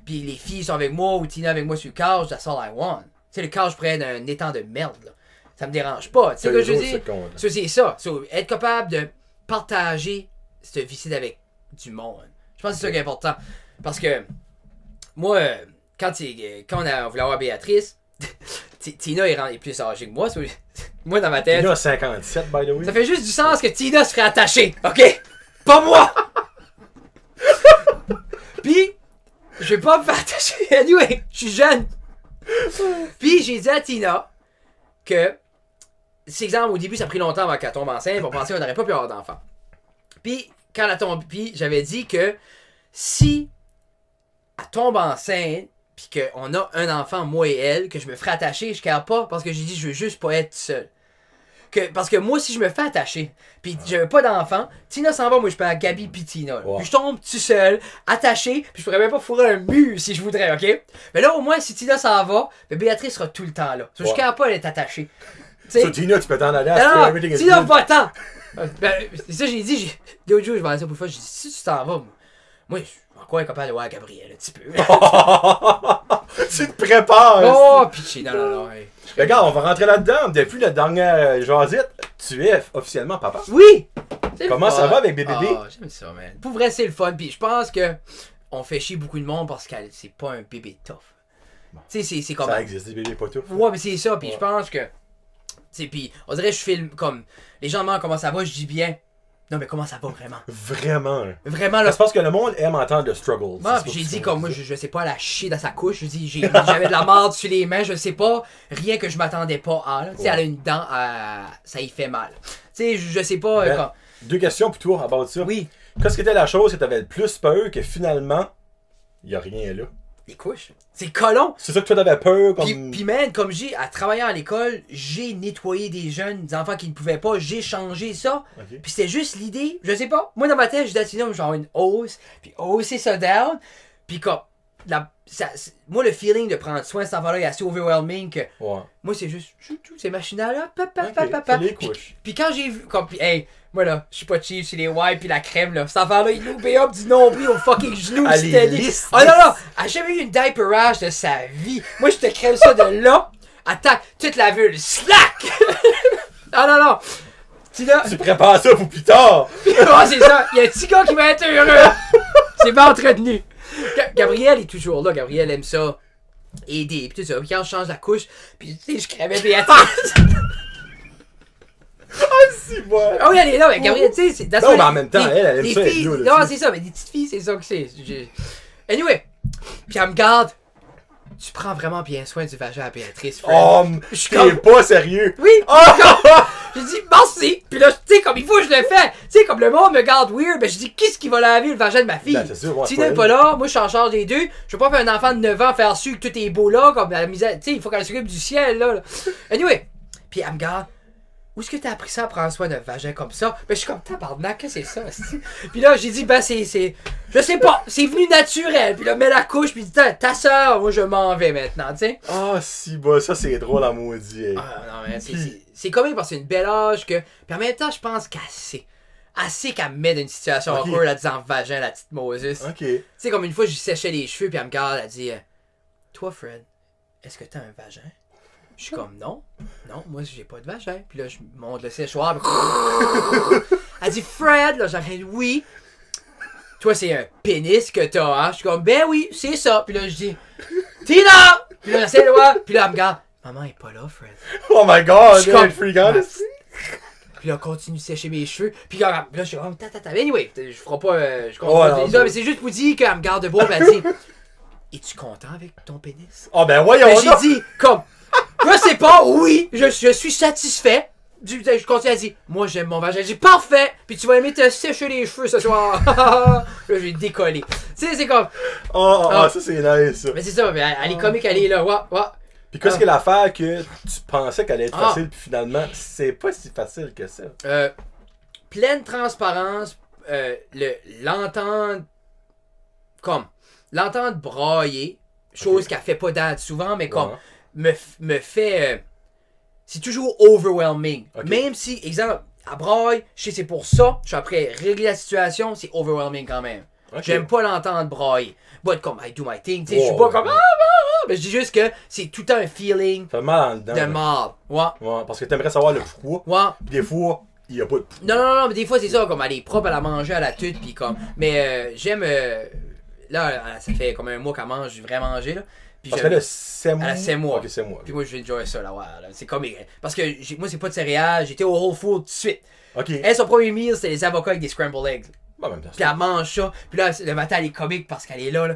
puis les filles sont avec moi ou Tina avec moi sur le couch, that's all I want. Tu sais, le couch près d'un étang de merde, là. Ça me dérange pas. Tu sais ce que je veux dire? C'est ça. Être capable de partager cette vie-ci avec du monde. Je pense que c'est ça qui est important. Parce que moi, quand on voulait avoir Béatrice, Tina est plus âgée que moi. Moi, dans ma tête... Tina a 57, by the way. Ça fait juste du sens que Tina se ferait attacher. OK? Pas moi! Puis, je vais pas me faire attacher. Anyway, je suis jeune. Puis, j'ai dit à Tina que... C'est exemple, au début, ça a pris longtemps avant qu'elle tombe enceinte. On pensait qu'on n'aurait pas pu avoir d'enfant. Puis, quand elle tombe, puis j'avais dit que si elle tombe enceinte, puis qu'on a un enfant, moi et elle, que je me ferais attacher, je ne care pas parce que j'ai dit je veux juste pas être seul. Parce que moi, si je me fais attacher, puis j'avais pas d'enfant, Tina s'en va, moi je peux à Gabi puis Tina. Puis je tombe tout seul, attaché, puis je pourrais même pas fourrer un mur si je voudrais, ok? Mais là, au moins, si Tina s'en va, Béatrice sera tout le temps là. Je ne care pas d'être attachée. So, Tina, tu peux t'en aller à Tina, pas tant! C'est ça, j'ai dit, l'autre jour, je vais aller ça pour le fois, j'ai dit, si tu t'en vas, moi, je suis encore incapable de voir Gabriel un petit peu. Tu te prépares! Oh, pitié, non. Hey. Regarde, on va rentrer là-dedans. Depuis la dernière jasette, tu es officiellement papa. Oui! Comment ça va avec bébé? Ah, j'aime ça, man. Pour vrai, c'est le fun. Puis je pense que on fait chier beaucoup de monde parce que c'est pas un bébé tough. Bon. Tu sais, c'est comme... Ça existe, des bébés pas tough. Ouais, mais c'est ça. Puis je pense que... Puis on dirait que je filme comme... Les gens demandent comment ça va, je dis bien. Non, mais comment ça va vraiment? Vraiment, là. C'est parce que le monde aime entendre le struggle. Moi, j'ai dit comme moi, je sais pas la chier dans sa couche. Je dis, j'avais de la marde sur les mains, je sais pas. Rien que je m'attendais pas à. Tu sais, elle a une dent, ça y fait mal. Tu sais, je sais pas. Ben, deux questions pour toi à bord de ça. Oui. Qu'est-ce qui était la chose que t'avais le plus peur que finalement, y a rien là? Les couches. C'est colon. C'est ça que toi t'avais peur comme... Puis man, comme à travailler à l'école, j'ai nettoyé des jeunes, des enfants qui ne pouvaient pas, j'ai changé ça. Okay. Puis c'était juste l'idée, je sais pas. Moi dans ma tête, j'ai dit genre une hausse, puis hausser ça down. Puis comme, moi le feeling de prendre soin de cet enfant-là est assez overwhelming que... Ouais. Moi c'est juste, c'est machinal là, les couches. Puis quand j'ai vu, comme, hey... Moi là, je suis pas cheap sur les wipes pis la crème là. Cet enfant-là, il loupait up du nombril au fucking genou. C'était lisse. Oh non, non! Elle a jamais eu une diaper rash de sa vie. Moi, je te crème ça de là. Attaque toute la vulve. Slack! Non. Tu prépares ça pour plus tard. Oh, c'est ça. Il y a un petit gars qui va être heureux. C'est bien entretenu. Gabriel est toujours là. Gabriel aime ça. Aider. Pis tout ça. Pis quand je change la couche, pis tu sais, je crèvais Béatrice. Ah oui, elle est là, mais Gabrielle, tu sais, c'est... Non, mais en même temps, elle aime ça. Filles, non, c'est ça, mais des petites filles, c'est ça que c'est. Anyway, puis elle me garde. Tu prends vraiment bien soin du vagin à Béatrice, Fred. Je suis pas sérieux. Oui, je dis merci. Puis là, tu sais, comme il faut que je le fais. Tu sais, comme le monde me garde weird, ben je dis, qu'est-ce qui va laver le vagin de ma fille? Ben, sûr, si n'est pas là, moi je suis en charge des deux. Je veux pas faire un enfant de 9 ans faire su que tout est beau là, comme la misère. Tu sais, il faut qu'elle s'occupe du ciel, là. Anyway, puis elle me garde. où est-ce que t'as appris ça à prendre soin d'un vagin comme ça? Ben, je suis comme, tabarnak, qu'est-ce que c'est ça? Puis là, j'ai dit, ben, je sais pas, c'est venu naturel. Puis là, mets la couche, puis ta soeur, moi, je m'en vais maintenant, tu sais. Ah, si, bah, ça, c'est drôle à maudit. Hey. Ah, non, mais c'est comique parce que c'est une belle âge que. Puis en même temps, je pense assez qu'elle me met dans une situation awkward en disant vagin, la petite Moses. Ok. Tu sais, comme une fois, je lui séchais les cheveux, puis elle me regarde, elle dit, toi, Fred, est-ce que t'as un vagin? Je suis comme, non, moi j'ai pas de vagin. Puis là, je monte le séchoir. Elle dit, Fred, là, j'arrête, oui. Toi, c'est un pénis que t'as, hein? Je suis comme, ben oui, c'est ça. Puis là, je dis, Tina! Puis là, j'essaie de voir. Puis là, elle me regarde, maman est pas là, Fred. Oh my god, je suis comme, free goddess. Puis là, continue de sécher mes cheveux. Puis là, je suis comme, anyway, je ferai pas. Je comprends mais c'est juste pour dire qu'elle me garde beau. Puis elle dit, es-tu content avec ton pénis? Oh ben voyons! Ben, j'ai dit, comme. Je sais pas, oui, je suis satisfait. Je continue à dire, moi j'aime mon vagin. J'ai dit, parfait, puis tu vas aimer te sécher les cheveux ce soir. Là, j'ai décollé. Tu sais, c'est comme. Ça c'est nice. Ça. Mais c'est ça, elle est comique, elle est là, Puis qu'est-ce que l'affaire que tu pensais qu'elle allait être facile, puis finalement, c'est pas si facile que ça. Pleine transparence, l'entendre brailler, chose qu'elle fait pas d'ad souvent, mais comme. Me fait. C'est toujours overwhelming. Okay. Même si, exemple, à braille, je sais c'est pour ça, je suis après régler la situation, c'est overwhelming quand même. Okay. J'aime pas l'entendre brailler. But comme I do my thing, tu sais, je suis pas comme. Mais je dis juste que c'est tout un feeling. Ça fait mal dedans. De mal. Ouais, parce que t'aimerais savoir le pourquoi. Ouais. Pis des fois, il y a pas de pourquoi. Non, mais des fois c'est ça, comme elle est propre, elle a mangé, elle a tout, pis comme. Mais j'aime. Là, ça fait comme un mois qu'elle mange, vrai manger, là. Puis parce qu'elle a 7 mois. Elle a 7 mois. Ok, 7 mois. Puis moi, je vais enjoyer ça, là, ouais. Là. C'est comme. Parce que moi, c'est pas de céréales. J'étais au Whole Foods tout de suite. Ok. Elle, son premier meal, c'était les avocats avec des scrambled eggs. Bah, même puis elle mange ça. Puis là, le matin, elle est comique parce qu'elle est là.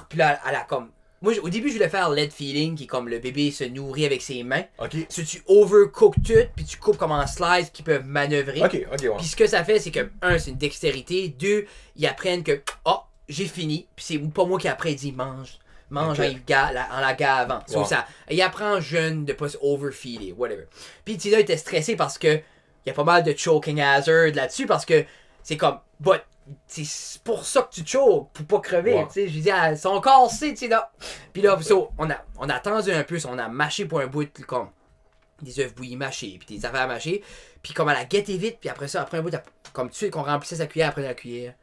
Puis là, elle a comme. Moi, au début, je voulais faire lead feeding, qui est comme le bébé se nourrit avec ses mains. Ok. Si tu overcook tout, puis tu coupes comme en slices qui peuvent manœuvrer. Ok, ouais. Puis ce que ça fait, c'est que, c'est une dextérité. 2, ils apprennent que, j'ai fini. Puis c'est pas moi qui après dit mange okay. en la gavant. Wow. Ça, il apprend jeune de pas se overfeeder, whatever. Puis Tina était stressée parce que il y a pas mal de choking hazard là-dessus parce que c'est comme, c'est pour ça que tu choques, pour pas crever. Wow. Je dis, elles sont cassées, Tina. Puis là, on a attendu un peu, on a mâché pour un bout, comme des œufs bouillis mâchés, puis des affaires à mâcher. Puis comme elle a guetté vite, puis après un bout, comme tout de suite qu'on remplissait sa cuillère après la cuillère.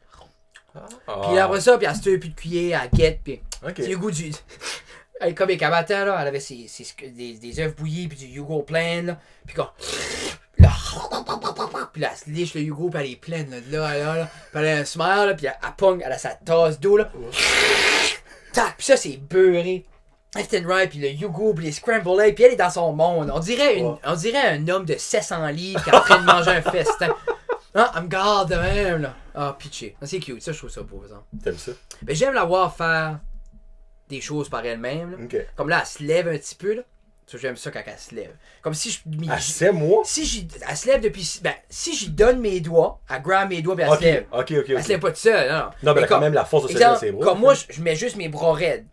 Puis après ça, puis elle se tue plus de cuillère, elle guette, puis c'est le goût du. Elle est comme les cabatans, là, elle avait des œufs bouillis, puis du Yugo plein, là, puis comme. Puis là, elle se liche le Yugo, puis elle est pleine, là, puis elle a un smile, là, puis elle pogne, elle a sa tasse d'eau, là. Tac, puis ça, c'est beurré. Left and right, puis le Yugo, puis les scrambled eggs, puis elle est dans son monde. On dirait un homme de 700 livres qui est en train de manger un festin. Ah, elle me garde de même, là. Ah, pitché. C'est cute, ça, je trouve ça beau, par exemple. T'aimes ça? Ben, j'aime la voir faire des choses par elle-même, là. Okay. Comme là, elle se lève un petit peu, là. Ça, j'aime ça quand elle se lève. Comme si je. À 7 mois? Elle se lève depuis. Ben, si j'y donne mes doigts, elle grabe mes doigts, puis elle se lève. Ok. Elle se lève pas toute seule, non. Non, mais elle a quand même la force de se lever dans ses bras. Comme moi, je mets juste mes bras raides.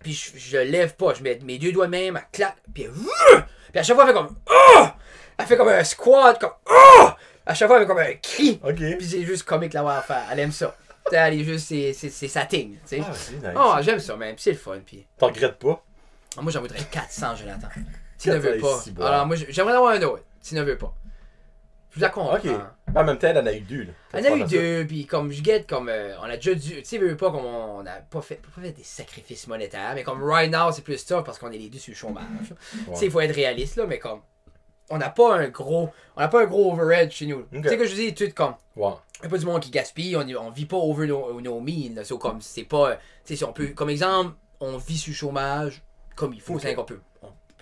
Puis je lève pas. Je mets mes 2 doigts de même, elle claque, puis à chaque fois, elle fait comme. Elle fait comme un squat, comme. À chaque fois, elle fait comme un cri. Ok. Puis c'est juste comique la voir faire. Elle aime ça. Elle est juste, c'est sa thing, tu sais. Ah, c'est nice. Oh, j'aime ça, même. C'est le fun, puis. T'en regrettes pas? Moi, j'en voudrais 400, Jonathan. Tu ne veux pas. Alors, moi, j'aimerais en avoir un autre. Tu ne veux pas. Je vous la comprends. Ok. En même temps, elle en a eu 2, là. Elle en a eu 2, puis comme je guette, comme on a déjà dû. Tu sais, veux pas, comme on n'a pas fait des sacrifices monétaires, mais comme right now, c'est plus tough parce qu'on est les deux sur le chômage. Tu sais, il faut être réaliste, là, mais comme. On n'a pas un gros overhead chez nous. Okay. Tu sais que je dis tout comme. Wow. Il n'y a pas du monde qui gaspille, on vit pas over nos means. So, comme c'est pas. Tu sais, si on peut. Comme exemple, on vit sur le chômage comme il faut, okay. C'est qu'on peut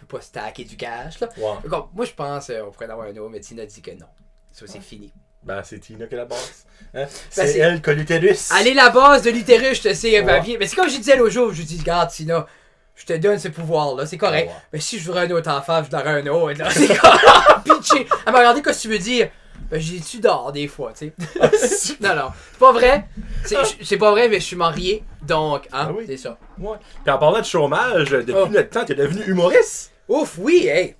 pas stacker du cash. Là. Wow. Comme, moi je pense on pourrait en avoir un autre, mais Tina dit que non. Ça c'est fini. Ben c'est Tina qui est la base. Hein? C'est elle que l'utérus. Elle est la base de l'utérus, je te sais, papier. Mais c'est comme je disais l'autre jour, je dis, regarde Tina. Je te donne ce pouvoir-là, c'est correct. Oh, wow. Mais si je voudrais un autre enfant, je voudrais un autre. Là. C'est comme pitché. Elle m'a regardé, qu'est-ce que tu veux dire? Ben, j'ai dit, tu dors des fois, tu sais. Non, c'est pas vrai. C'est pas vrai, mais je suis marié. Donc, hein, oui. C'est ça. Ouais. Puis en parlant de chômage, depuis notre temps, tu es devenu humoriste. Ouf, oui, hey!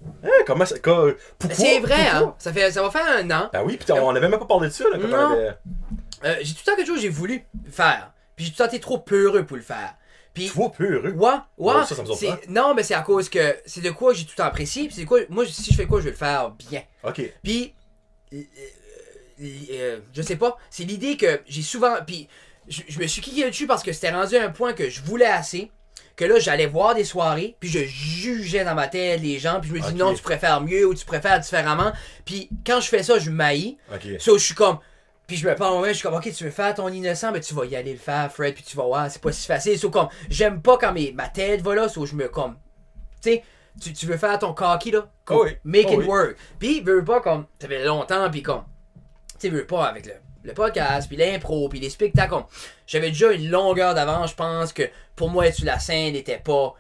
Comment ça. Pourquoi? C'est vrai, hein? Ça va faire un an. Ben oui, pis on avait même pas parlé de ça, là, quand on avait. J'ai tout le temps quelque chose que j'ai voulu faire. Puis j'ai tout le temps été trop peureux pour le faire. Puis, trop peureux? Ouais. Ça me surprend. Non, mais c'est à cause que c'est de quoi j'ai tout le temps apprécié. Puis c'est quoi, moi, si je fais quoi, je vais le faire bien. Ok. Puis, je sais pas, c'est l'idée que j'ai souvent. Puis, je me suis kické dessus parce que c'était rendu à un point que je voulais assez. Que là, j'allais voir des soirées, puis je jugeais dans ma tête les gens, puis je me dis non, tu préfères mieux ou tu préfères différemment. Puis quand je fais ça, je m'haïs. So, je suis comme. Puis je me parle moi, je suis comme, ok, tu veux faire ton innocent, mais tu vas y aller le faire, Fred, puis tu vas voir, c'est pas si facile. So, comme, j'aime pas quand ma tête va là, so je me comme. Tu sais, tu veux faire ton cocky là, comme, make it work. Puis, veux pas comme. Ça fait longtemps, puis comme. Tu sais, veux pas avec le podcast, puis l'impro, puis les spectacles. Comme, j'avais déjà une longueur d'avance, je pense que pour moi, être sur la scène n'était pas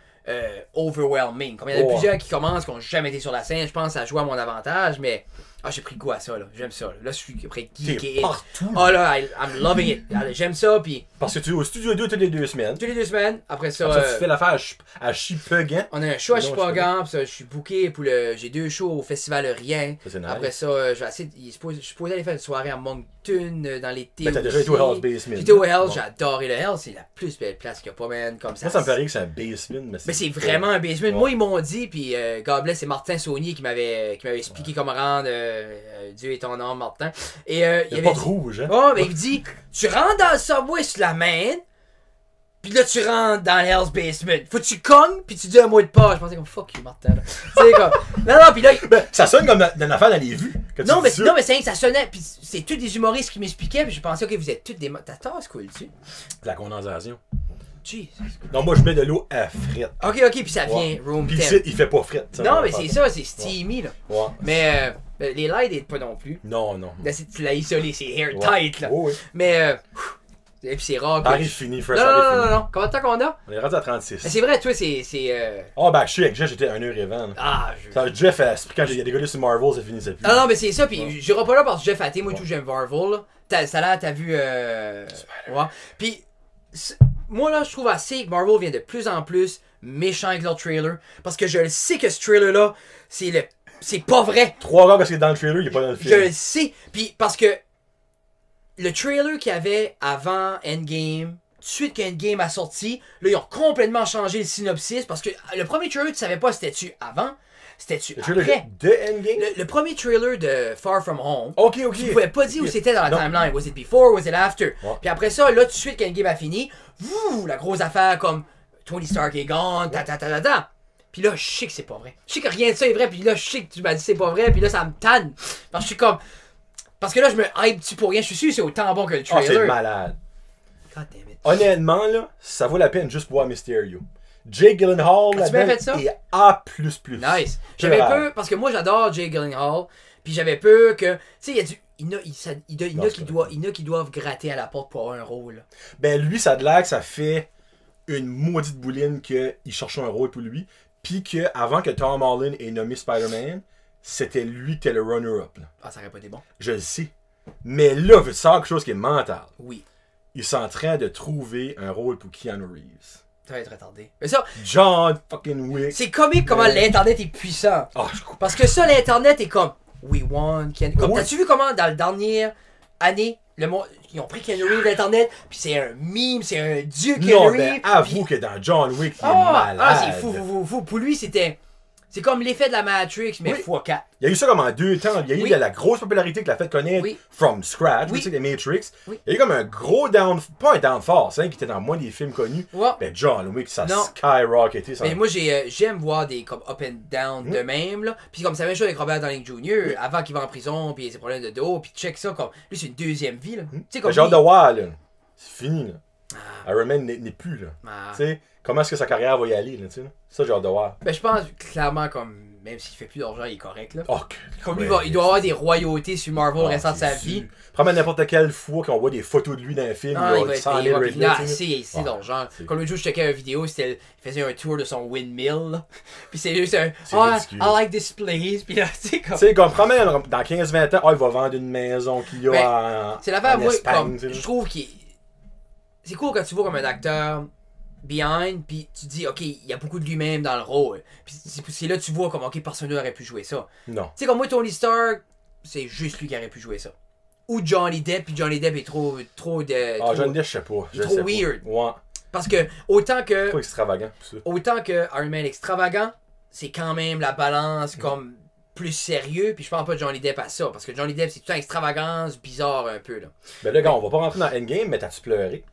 overwhelming. Comme il y en a plusieurs qui commencent, qui n'ont jamais été sur la scène, je pense que ça joue à mon avantage, mais j'ai pris goût à ça, là. J'aime ça. Là, je suis après geeké. Partout. Oh là, I'm loving it. J'aime ça, puis. Parce que tu es au studio 2 toutes les 2 semaines. Toutes les 2 semaines. Après ça. Tu fais l'affaire à Chipegan. On a un show à Chipegan, puis ça, je suis booké pour j'ai 2 shows au Festival Rien. Ça, nice. Après ça, je vais essayer. Je suis supposé aller faire une soirée à Moncton dans l'été. T'as déjà été au Hell's Basement. J'étais au Hell's, j'ai adoré le Hell's, c'est la plus belle place qu'il n'y a pas, man. Comme ça. Moi, ça me paraît que c'est un basement. Mais c'est vraiment un basement. Moi, ils m'ont dit, puis God bless, c'est Martin Saunier qui m'avait expliqué comment rendre Dieu est ton nom, Martin. Et, il y pas de rouge, hein? Oh, mais il dit, tu rentres dans le subway sur la main, puis là, tu rentres dans le Hell's Basement. Faut que tu cognes, puis tu dis un mot de passe. Je pensais comme, fuck you, Martin. Tu sais, comme. Non, puis là. Ça sonne comme dans l'affaire dans les vues. Non, mais c'est ça sonnait. Puis c'est tous des humoristes qui m'expliquaient, puis je pensais, ok, vous êtes tous des. Ta tasse cool, tu sais. De la condensation. Jesus. Non, moi, je mets de l'eau à frette. Ok, puis ça vient room temp. Puis il fait pas frette. Non, mais c'est ça, c'est steamy, là. Ouais. Mais les lights n'aident pas non plus. Non. Là, tu l'as isolé, c'est airtight, là. Oui. Mais. Et puis c'est rare que. Paris fini, first Non. Combien de temps qu'on a? On est rendu à 36. Mais c'est vrai, toi, c'est. Oh, ben, je suis avec Jeff, j'étais à 1h20. Jeff, quand il y a des gars sur Marvel, ça finissait plus. Non, mais c'est ça, pis j'irai pas là parce que Jeff a été, moi, tout, j'aime Marvel, là. Ça là, t'as vu. Ouais. Pis, moi, là, je trouve assez que Marvel vient de plus en plus méchant avec leur trailer. Parce que je le sais que ce trailer-là, c'est pas vrai. 3 gars parce qu'il est dans le trailer, il est pas dans le film. Je le sais. Pis, parce que. Le trailer qu'il y avait avant Endgame, tout de suite qu'Endgame a sorti, là, ils ont complètement changé le synopsis parce que le premier trailer, tu savais pas c'était-tu avant, c'était-tu après. De Endgame? Le premier trailer de Far From Home, ok. Tu pouvais pas dire où c'était dans la timeline. Was it before, was it after? Ouais. Puis après ça, là, tout de suite qu'Endgame a fini, la grosse affaire comme Tony Stark est gone, Puis là, je sais que c'est pas vrai. Je sais que rien de ça est vrai, puis là, je sais que tu m'as dit c'est pas vrai, puis là, ça me tanne. Parce que je suis comme. Parce que là, je me hype-tu pour rien. Je suis sûr que c'est autant bon que le trailer. C'est malade. God damn it. Honnêtement, là, ça vaut la peine juste pour voir Mysterio. Jake Gyllenhaal, là-dedans, et A++. Nice. J'avais peur, parce que moi, j'adore Jake Gyllenhaal. Puis j'avais peur que... Tu sais, il y en a qui doivent gratter à la porte pour avoir un rôle. Ben, lui, ça a de l'air que ça fait une maudite bouline qu'il cherchait un rôle pour lui. Puis qu'avant que Tom Holland ait nommé Spider-Man, c'était lui qui était le runner-up. Ah, ça aurait pas été bon. Je le sais. Mais là, il sort quelque chose qui est mental. Oui. Ils sont en train de trouver un rôle pour Keanu Reeves. Ça va être retardé. Mais ça... John fucking Wick. C'est comique comment l'Internet est puissant. Oh, parce que ça, l'Internet est comme... We want Keanu... Comme, t'as-tu vu comment, dans la dernière année, ils ont pris Keanu Reeves d'Internet, puis c'est un meme, c'est un dieu Keanu Reeves. Non, ben, avoue que dans John Wick, il est malade. Ah, c'est fou. Pour lui, c'était... C'est comme l'effet de la Matrix, mais x4. Il y a eu ça comme en 2 temps. Il y a eu la grosse popularité que l'a fait connaître from scratch, tu sais, les Matrix. Il y a eu comme un gros pas un downfall, c'est qui était dans moins des films connus. Ben John Wick, ça skyrocketé. Mais moi, j'aime voir des comme up and down de même, là. Puis comme ça même chose avec Robert Downey Jr., avant qu'il va en prison, puis ses problèmes de dos, puis check ça, comme lui, c'est une deuxième vie, là. J'ai hâte de voir, là. C'est fini, là. Iron Man n'est plus, là. Tu sais, comment est-ce que sa carrière va y aller, là, tu sais. Ça, j'ai hâte de voir. Ben, je pense clairement, comme, même s'il fait plus d'argent, il est correct, là. Comme lui, il doit avoir des royautés sur Marvel restant de sa vie. Prends n'importe quelle fois qu'on voit des photos de lui dans un film, il va assez d'argent. Comme l'autre jour, je checkais une vidéo, il faisait un tour de son windmill, là. Puis c'est juste un I like this place. Puis là, tu sais, comme promets, dans 15-20 ans, il va vendre une maison qu'il a en. C'est l'affaire, moi, comme, je trouve qu'il. C'est cool quand tu vois comme un acteur behind, puis tu dis, ok, il y a beaucoup de lui-même dans le rôle. Puis c'est là que tu vois comme, ok, personne n'aurait pu jouer ça. Non. Tu sais, comme moi, Tony Stark, c'est juste lui qui aurait pu jouer ça. Ou Johnny Depp, puis Johnny Depp est trop Johnny Depp, je sais pas. Trop weird. Ouais. Parce que, autant que. Trop extravagant, ça. Autant que Iron Man extravagant, c'est quand même la balance comme plus sérieux, puis je parle pas de Johnny Depp à ça, parce que Johnny Depp, c'est tout le temps extravagance, bizarre un peu, là. Ben là, gars, on va pas rentrer dans Endgame, mais t'as-tu pleuré?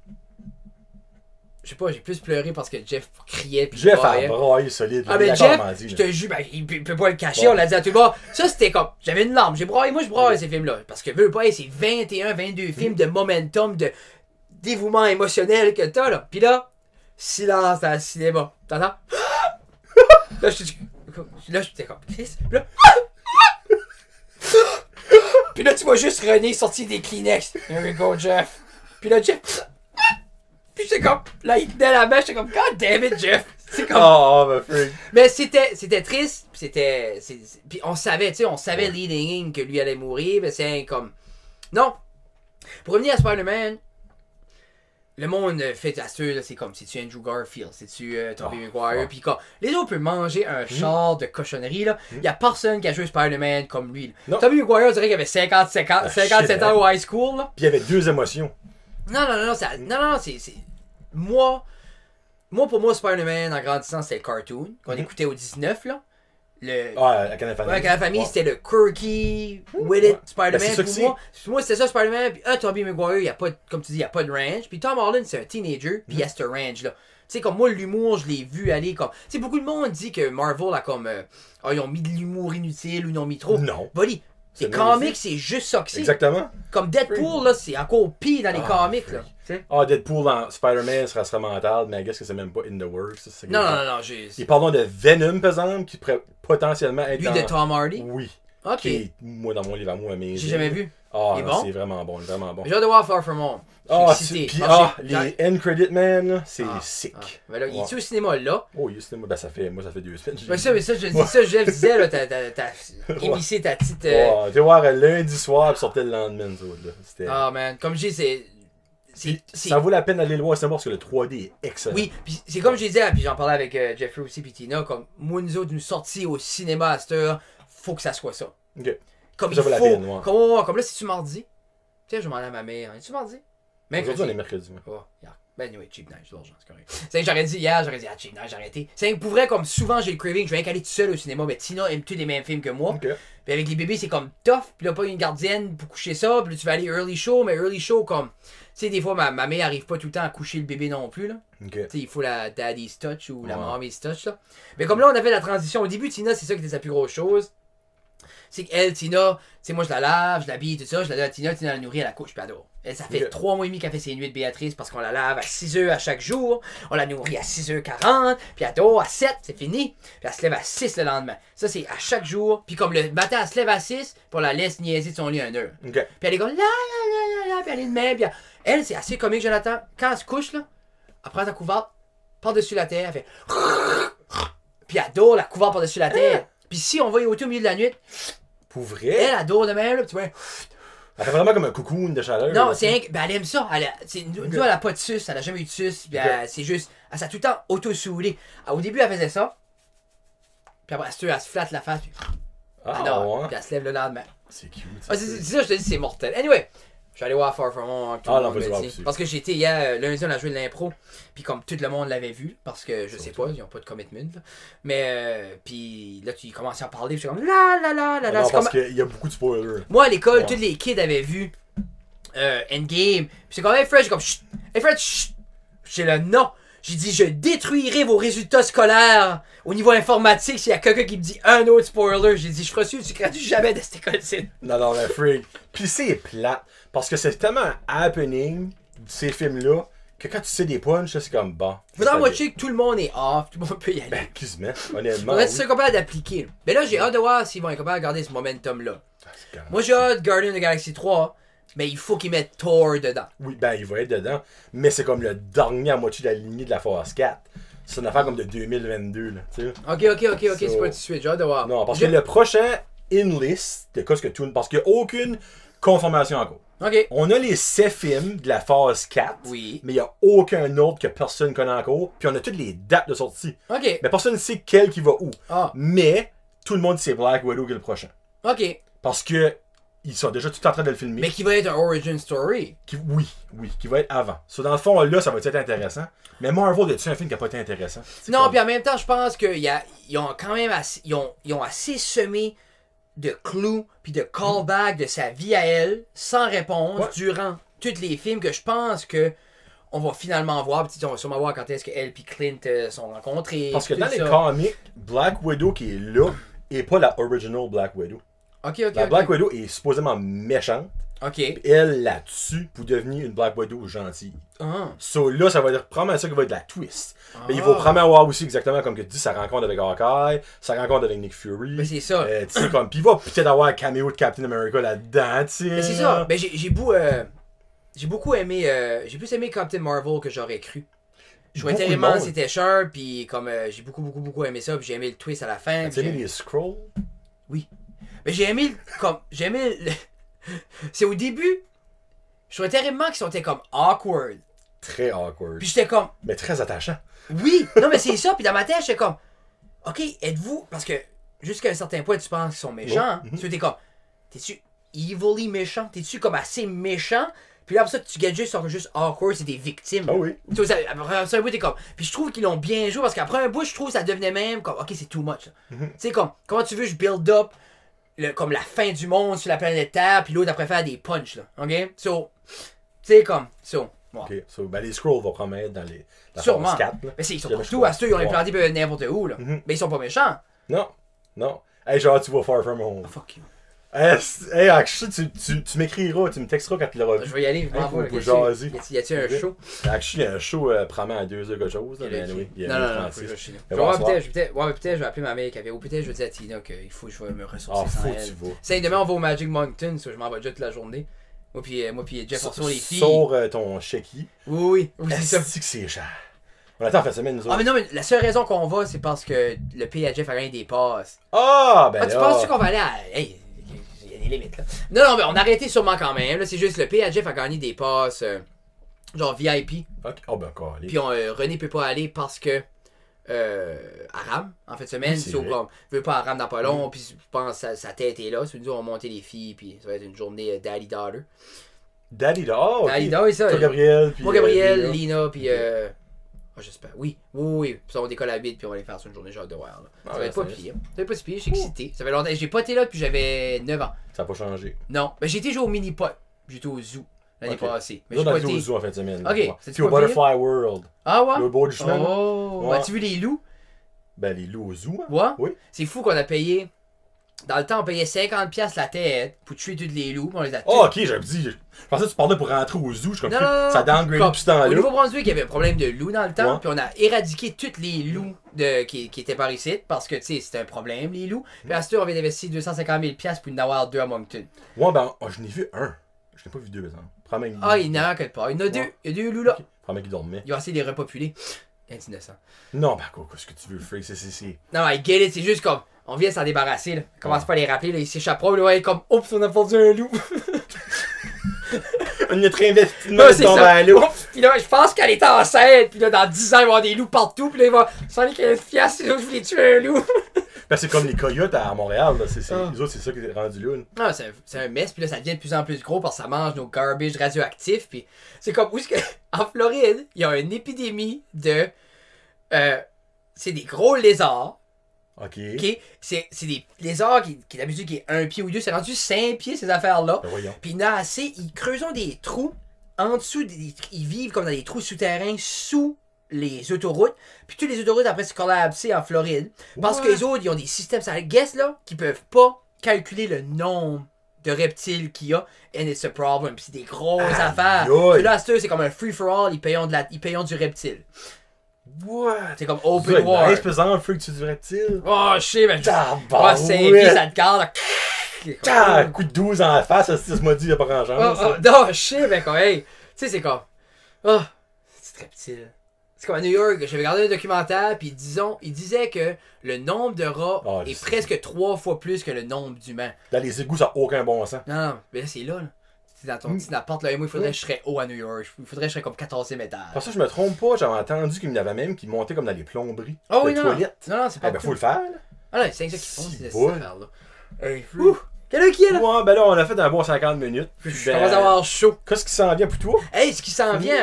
Je sais pas, j'ai plus pleuré parce que Jeff criait. Pis Jeff a braillé solide. Ah, ben Jeff, je te jure, ben, il peut pas le cacher, on l'a dit à tout le monde. Ça, c'était comme, j'avais une larme, j'ai braillé, moi je braille ces films-là. Parce que, veux pas, c'est 21, 22 films de momentum, de dévouement émotionnel que t'as, là. Pis là, silence dans le cinéma. T'entends? Là, j'étais comme, Chris. Là, puis là, tu vois juste René sortir des Kleenex. Here we go, Jeff. Puis là, Jeff. Puis j'étais comme, là, il tenait la main, j'étais comme, God damn it, Jeff! C'est comme. Oh, ma freak. Mais c'était triste, puis puis on savait, tu sais, on savait leading in que lui allait mourir, mais c'est comme. Non! Pour revenir à Spider-Man, le monde fait à ceux, c'est comme, c'est-tu Andrew Garfield, c'est-tu Tobey Maguire, puis quand les autres peuvent manger un char de cochonnerie, là, il y a personne qui a joué Spider-Man comme lui. Tobey Maguire, on dirait qu'il avait 57 ans au high school, là. Puis il y avait deux émotions. Non, c'est. Moi, pour moi, Spider-Man, en grandissant, c'était le cartoon qu'on écoutait au 19, là. La Canal Famille. Ouais, Canal Famille, c'était le quirky, with it Spider-Man. Ben, pour moi, c'était ça, Spider-Man. Puis, Tobey Maguire, il y a pas, comme tu dis, il n'y a pas de range. Puis, Tom Holland, c'est un teenager, puis il y a ce range-là. Tu sais, comme moi, l'humour, je l'ai vu aller comme. Tu sais, beaucoup de monde dit que Marvel a comme. Ils ont mis de l'humour inutile ou ils ont mis trop. Non. Buddy, les comics, c'est juste ça que c'est. Exactement. Comme Deadpool, là, c'est encore pire dans les comics, là. Deadpool dans Spider-Man sera mental, mais I guess que c'est même pas in the works. Non. Et parlons de Venom, par exemple, qui pourrait potentiellement être. Lui de Tom Hardy? Oui. Ok. Qui est, moi, dans mon livre à moi, mais. J'ai jamais vu. C'est vraiment bon, vraiment bon. J'ai hâte de voir Far From Home. Les end credit man, là, c'est sick. Ben là, il est au cinéma là? Oh, il est au cinéma. Ben, ça fait 2 semaines. Mais ça, Jeff disait, là, t'as émissé ta petite. Tu vas voir lundi soir, puis sortait le lendemain, là. Man, comme je dis, ça vaut la peine d'aller le voir au cinéma parce que le 3D est excellent. Oui, puis c'est comme je disais, puis j'en parlais avec Jeffrey aussi, puis Tina, comme moi, nous autres, nous sortir au cinéma à cette heure, faut que ça soit ça. Ok. Comme ça vaut la peine, comme là, c'est-tu mardi? Tu sais, je demandais à ma mère, est-tu mardi? Aujourd'hui, on est mercredi. Ben, anyway, cheap night, c'est correct. C'est que j'aurais dit hier, cheap night, j'ai arrêté. C'est que pour vrai, comme souvent j'ai le craving, je vais aller tout seul au cinéma, mais Tina aime tous les mêmes films que moi. Okay. Puis avec les bébés, c'est comme tough, puis là, pas une gardienne pour coucher ça, puis là, tu vas aller early show, mais early show, comme. Tu sais, des fois, ma mère arrive pas tout le temps à coucher le bébé non plus, là. Okay. Tu sais, il faut la daddy's touch ou la mommy's touch, là. Mais comme là, on avait la transition. Au début, Tina, c'est ça qui était sa plus grosse chose. C'est qu'elle, Tina, tu sais, moi je la lave, je l'habille, tout ça, je la donne à Tina la nourrit, elle la couche, puis elle dort. Elle, ça fait 3 mois et demi qu'elle fait ses nuits de Béatrice parce qu'on la lave à 6h à chaque jour, on la nourrit à 6h40, puis elle dort à 7, c'est fini, puis elle se lève à 6 le lendemain. Ça, c'est à chaque jour, puis comme le matin, elle se lève à 6, puis on la laisse niaiser de son lit 1 heure. Okay. Puis elle est comme là, puis elle est de même, puis elle, c'est assez comique, Jonathan, quand elle se couche, là, elle prend sa couverte, par-dessus la terre, elle fait puis elle dort la couverte par-dessus la terre. Puis si on va y au milieu de la nuit, pour vrai? Elle adore de même, là, tu vois. Elle fait vraiment comme un cocoon de chaleur. Non, c'est ben, elle aime ça. Nous, elle a pas de suce, elle a jamais eu de suce. C'est juste, elle s'est tout le temps auto-soulée. Au début, elle faisait ça. Puis après, elle se flatte la face. Puis, puis elle se lève le lendemain. C'est cute. C'est ça, je te dis, c'est mortel. Anyway, je suis allé voir Far From Home. Parce que j'étais hier, lundi, on a joué de l'impro. Puis comme tout le monde l'avait vu, parce que je sais pas, ils ont pas de commitment. Là. Mais, puis là, tu commences à parler. Puis je suis comme Non, parce qu'il y a beaucoup de spoilers. Moi, à l'école, tous les kids avaient vu Endgame. Puis c'est comme, hey Fred, j'ai comme, chut, hey Fred, chut. J'ai le non. J'ai dit, je détruirai vos résultats scolaires au niveau informatique s'il y a quelqu'un qui me dit un autre spoiler. J'ai dit, je ferai sûr, tu gradues jamais de cette école-ci. Non, mais freak. Puis c'est plate. Parce que c'est tellement un happening, ces films-là, que quand tu sais des punchs, c'est comme bon. Faudra watcher que tout le monde est off, tout le monde peut y aller. Ben, quasiment, honnêtement. Faudrait que tu sois capable d'appliquer. Mais là, j'ai hâte de voir s'ils vont être capables de garder ce momentum-là. Moi, j'ai hâte de Guardians of the Galaxy 3, mais il faut qu'ils mettent Thor dedans. Oui, ben, il va être dedans. Mais c'est comme le dernier à moitié de la lignée de la Phase 4. C'est une affaire comme de 2022, là, tu sais. Ok, c'est pas tout de suite, j'ai hâte de voir. Non, parce que le prochain in-list, parce qu'il n'y a aucune confirmation encore. OK. On a les 7 films de la phase 4. Oui. Mais il n'y a aucun autre que personne connaît encore. Puis on a toutes les dates de sortie. OK. Mais personne ne sait quel qui va où. Ah. Mais tout le monde sait Black Widow qui est le prochain. OK. Parce que ils sont déjà tout en train de le filmer. Mais qui va être un origin story. Oui, qui va être avant. So, dans le fond, là, ça va être intéressant. Mais Marvel, y a-tu un film qui n'a pas été intéressant? Non, puis en même temps, je pense qu'ils ont quand même ils ont assez semé de clous puis de callback de sa vie à elle sans réponse durant tous les films que je pense que on va finalement voir. Puis on va sûrement voir quand est-ce qu'elle et Clint sont rencontrés. Parce que dans les comics, Black Widow qui est là est pas la original Black Widow. La Black Widow est supposément méchante. OK. Elle la tue pour devenir une Black Widow gentille. So là, ça va être probablement ça qui va être la twist. Mais il faut probablement voir aussi exactement comme que tu dis, sa rencontre avec Hawkeye, sa rencontre avec Nick Fury. Mais c'est ça. Comme, puis il va peut-être avoir un caméo de Captain America là-dedans, tu sais. Mais c'est ça. Mais j'ai beaucoup aimé. J'ai plus aimé Captain Marvel que j'aurais cru. Je trouvais tellement c'était sharp, puis comme j'ai beaucoup aimé ça, puis j'ai aimé le twist à la fin. T'as aimé les scrolls? Oui. Mais j'ai aimé c'est au début, je trouvais terriblement qu'ils sont comme awkward. Très awkward. Puis j'étais comme... Mais très attachant. Oui! Non, mais c'est ça. Puis dans ma tête, j'étais comme... OK, êtes-vous... Parce que jusqu'à un certain point, tu penses qu'ils sont méchants. Tu t'es comme... T'es-tu evilly méchant? T'es-tu comme assez méchant? Puis là, après ça, tu gagnes juste, sont juste awkward, c'est des victimes. Ah oui. Tu sais, après ça, un bout, t'es comme... Puis je trouve qu'ils l'ont bien joué, parce qu'après un bout, je trouve que ça devenait même comme... OK, c'est too much. Tu sais, comme... Comment tu veux, je build up... comme la fin du monde sur la planète Terre, puis l'autre après faire des punchs, là. OK? So, tu sais, comme, so. Ouais. OK. So, ben, les scrolls vont probablement être dans la sûrement. phase 4. Là. Mais ils sont partout, à ceux, ils ont implanté n'importe où, là. Mais ils sont pas méchants. Non. Non. Hey, genre, tu vas Far From Home. Oh, fuck you. Hey, actually, tu m'écriras, tu me texteras quand tu l'auras vu. Je vais y aller, je m'en vais. Pour jaser. Y a-t-il un show? Actually, il y a un show probablement à 2h quelque chose. Là, mais oui, il y a non, faut que je chine. Peut-être je vais appeler ma mère ou peut-être je vais dire à Tina qu'il faut que je vais me ressourcer sans elle. C'est demain on va au Magic Mountain, je m'en vais déjà toute la journée. Moi puis Jeff on les filles. Sors ton chéquier. Oui, c'est ça. C'est que c'est cher. On attend en fin de semaine, nous autres. Ah, mais non, mais la seule raison qu'on va, c'est parce que le pays à Jeff a gagné des passes. Ah, ben là. Tu penses-tu qu'on va aller à. Hey, il y a des limites, là. Non, mais on a arrêté sûrement quand même. Là, c'est juste le pays à Jeff a gagné des passes, genre VIP. Ok, oh, ben encore. Puis René peut pas aller parce que. Aram, en fin de semaine, si on veut pas Aram dans pas long, puis je pense que sa tête est là. C'est nous, on va monter les filles, puis ça va être une journée Daddy-Daughter. Daddy-Daughter, oh, ok. Daddy-Daughter, ça. Toi, Gabriel, puis. Moi, Gabriel, Lina, puis. J'espère. Oui. Puis on décolle à vite, puis on va aller faire ça une journée, j'ai hâte de voir. Ça va être pas pire. Ça va être pas si pire, je suis excité. Ça fait longtemps. J'ai pas été là depuis j'avais 9 ans. Ça n'a pas changé. Non. Mais j'ai été jouer au mini-pot. J'étais au zoo l'année passée. Mais j'ai pas été au zoo en fin de semaine. Ok. Puis au Butterfly World. Ah ouais? Le beau du chemin. Oh. As-tu vu les loups? Ben, les loups au zoo. Ouais? Oui. C'est fou qu'on a payé. Dans le temps, on payait 50$ la tête pour tuer tous les loups. On les a tués. Oh, ok, j'avais dit. Je pensais que tu parlais pour rentrer au zoo. Je suis comme ça downgrade tout ce temps-là. Au Nouveau-Brunswick, il y avait un problème de loups dans le temps. Puis on a éradiqué tous les loups qui étaient par ici. Parce que, tu sais, c'était un problème, les loups. Puis à ce tour, on vient d'investir 250 000$ pour en avoir 2 à Moncton. Ouais, ben, je n'ai vu un. Je n'ai pas vu 2, par exemple. Ah, il y en a un quelque part. Il y en a 2. Il y a 2 loups là. Probablement qu'ils dormaient. Ils vont essayer de les repopuler. Innocent. Non, ben, quoi, qu'est-ce que tu veux, Freak? Non, I get it. C'est juste comme. On vient de s'en débarrasser, là. Commence pas à les rappeler, là. Ils s'échapperont, là. Ouais, comme, oups, on a perdu un loup. On a très investi de tomber à l'eau. Puis là, je pense qu'elle est enceinte. Puis là, dans 10 ans, il va y avoir des loups partout. Puis là, il va 115$, c'est là que je voulais tuer un loup. Ben, c'est comme les coyotes à Montréal, là. Les autres, c'est ça qui est rendu là. Ah, c'est un mess. Puis là, ça devient de plus en plus gros parce que ça mange nos garbage radioactifs. Puis c'est comme, où est-ce que. En Floride, il y a une épidémie de. C'est des gros lézards. OK. C'est des lézards qui d'habitude qui est 1 pied ou 2, c'est rendu 5 pieds ces affaires-là. Ben puis il y en a assez, ils creusent des trous en dessous, ils vivent comme dans des trous souterrains sous les autoroutes. Puis toutes les autoroutes après c'est collapsé en Floride. Parce que les autres, ils ont des systèmes, ça guess là, qui peuvent pas calculer le nombre de reptiles qu'il y a. And it's a problem. Puis c'est des grosses affaires. Puis là, c'est comme un free-for-all, ils payent du reptile. What? C'est comme open war. Nice, pesant, Freak, tu dirais-il? Oh, je sais, mais c'est puis ça te garde. Coup de 12 en face, ça se m'a dit, il n'y a pas grand-chose. Non, je sais, mais quand hey. Tu sais, c'est comme. Oh, c'est reptile. C'est comme à New York, j'avais regardé un documentaire, puis il disait que le nombre de rats est presque 3 fois plus que le nombre d'humains. Dans les égouts, ça n'a aucun bon sens. Non, mais là, c'est là. dans ton petit appart, là, et moi, il faudrait que je serais haut à New York. Il faudrait que je serais comme 14e étage. Pour ça, je me trompe pas, j'avais entendu qu'il y en avait même qui montaient comme dans les plomberies. Oh oui, non. Toilettes. Non, c'est pas. Eh ben, faut le faire, là. Ah non, c'est ça qu'ils font, c'est cette affaire-là. Quelle qui est là? Ouais, ben là, on a fait un bon 50 minutes. Je commence à avoir chaud. Qu'est-ce qui s'en vient pour toi? Hey, ce qui s'en vient,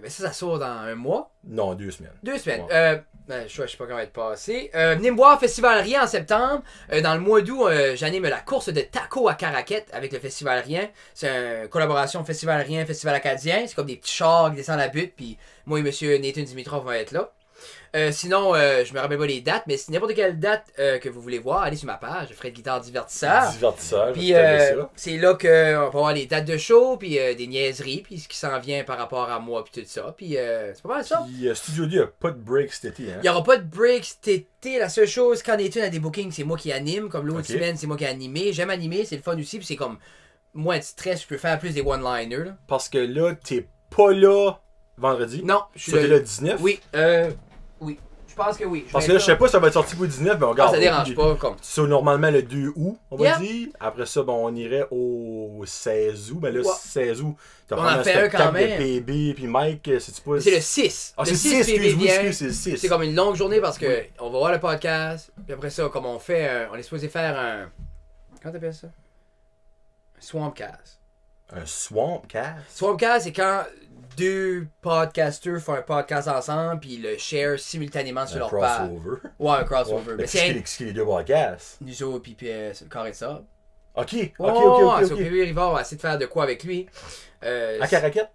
ben ça sort dans un mois. Non, 2 semaines. 2 semaines. Ouais. Je sais pas comment être passé. Venez me voir Festival Rien en septembre. Dans le mois d'août, j'anime la course de taco à Caraquette avec le Festival Rien. C'est une collaboration Festival Rien, Festival Acadien. C'est comme des petits chars qui descendent la butte. Puis moi et monsieur Nathan Dimitrov vont être là. Sinon, je me rappelle pas les dates, mais si n'importe quelle date que vous voulez voir, allez sur ma page, Fred Guitare Divertisseur. Puis c'est là qu'on va voir les dates de show, puis des niaiseries, puis ce qui s'en vient par rapport à moi, puis tout ça. Puis c'est pas mal ça. Puis Studio D, il n'y a pas de break cet été. Hein? Il n'y aura pas de break cet été. La seule chose, quand Nathan a des bookings, c'est moi qui anime. Comme l'autre semaine, c'est moi qui ai animé. J'aime animer, c'est le fun aussi, puis c'est comme moins de stress, je peux faire plus des one-liners. Parce que là, t'es pas là vendredi. Non, je suis là le 19. Oui, oui. Je pense que oui. Parce que là, je sais pas si ça va être sorti pour le 19, mais on regarde. Ça dérange pas. Comme. C'est normalement le 2 août, on va dire. Après ça, bon, on irait au 16 août. Mais là, 16 août, t'as pas un spectacle de PB. Puis Mike, c'est pas. C'est le 6. Ah, c'est le 6, excuse-moi, c'est le 6. C'est comme une longue journée parce que on va voir le podcast. Puis après ça, comme on fait, on est supposé faire un. Comment t'appelles ça? Un Swampcast. Un Swampcast? Swampcast, c'est quand 2 podcasters font un podcast ensemble puis le share simultanément sur leur page. Ouais, un crossover. Ouais, mais c'est qui les 2 podcasts? Nous autres, puis c'est le carré de sable. Ok. So, PB Rivard, on va essayer de faire de quoi avec lui. À Caraquette?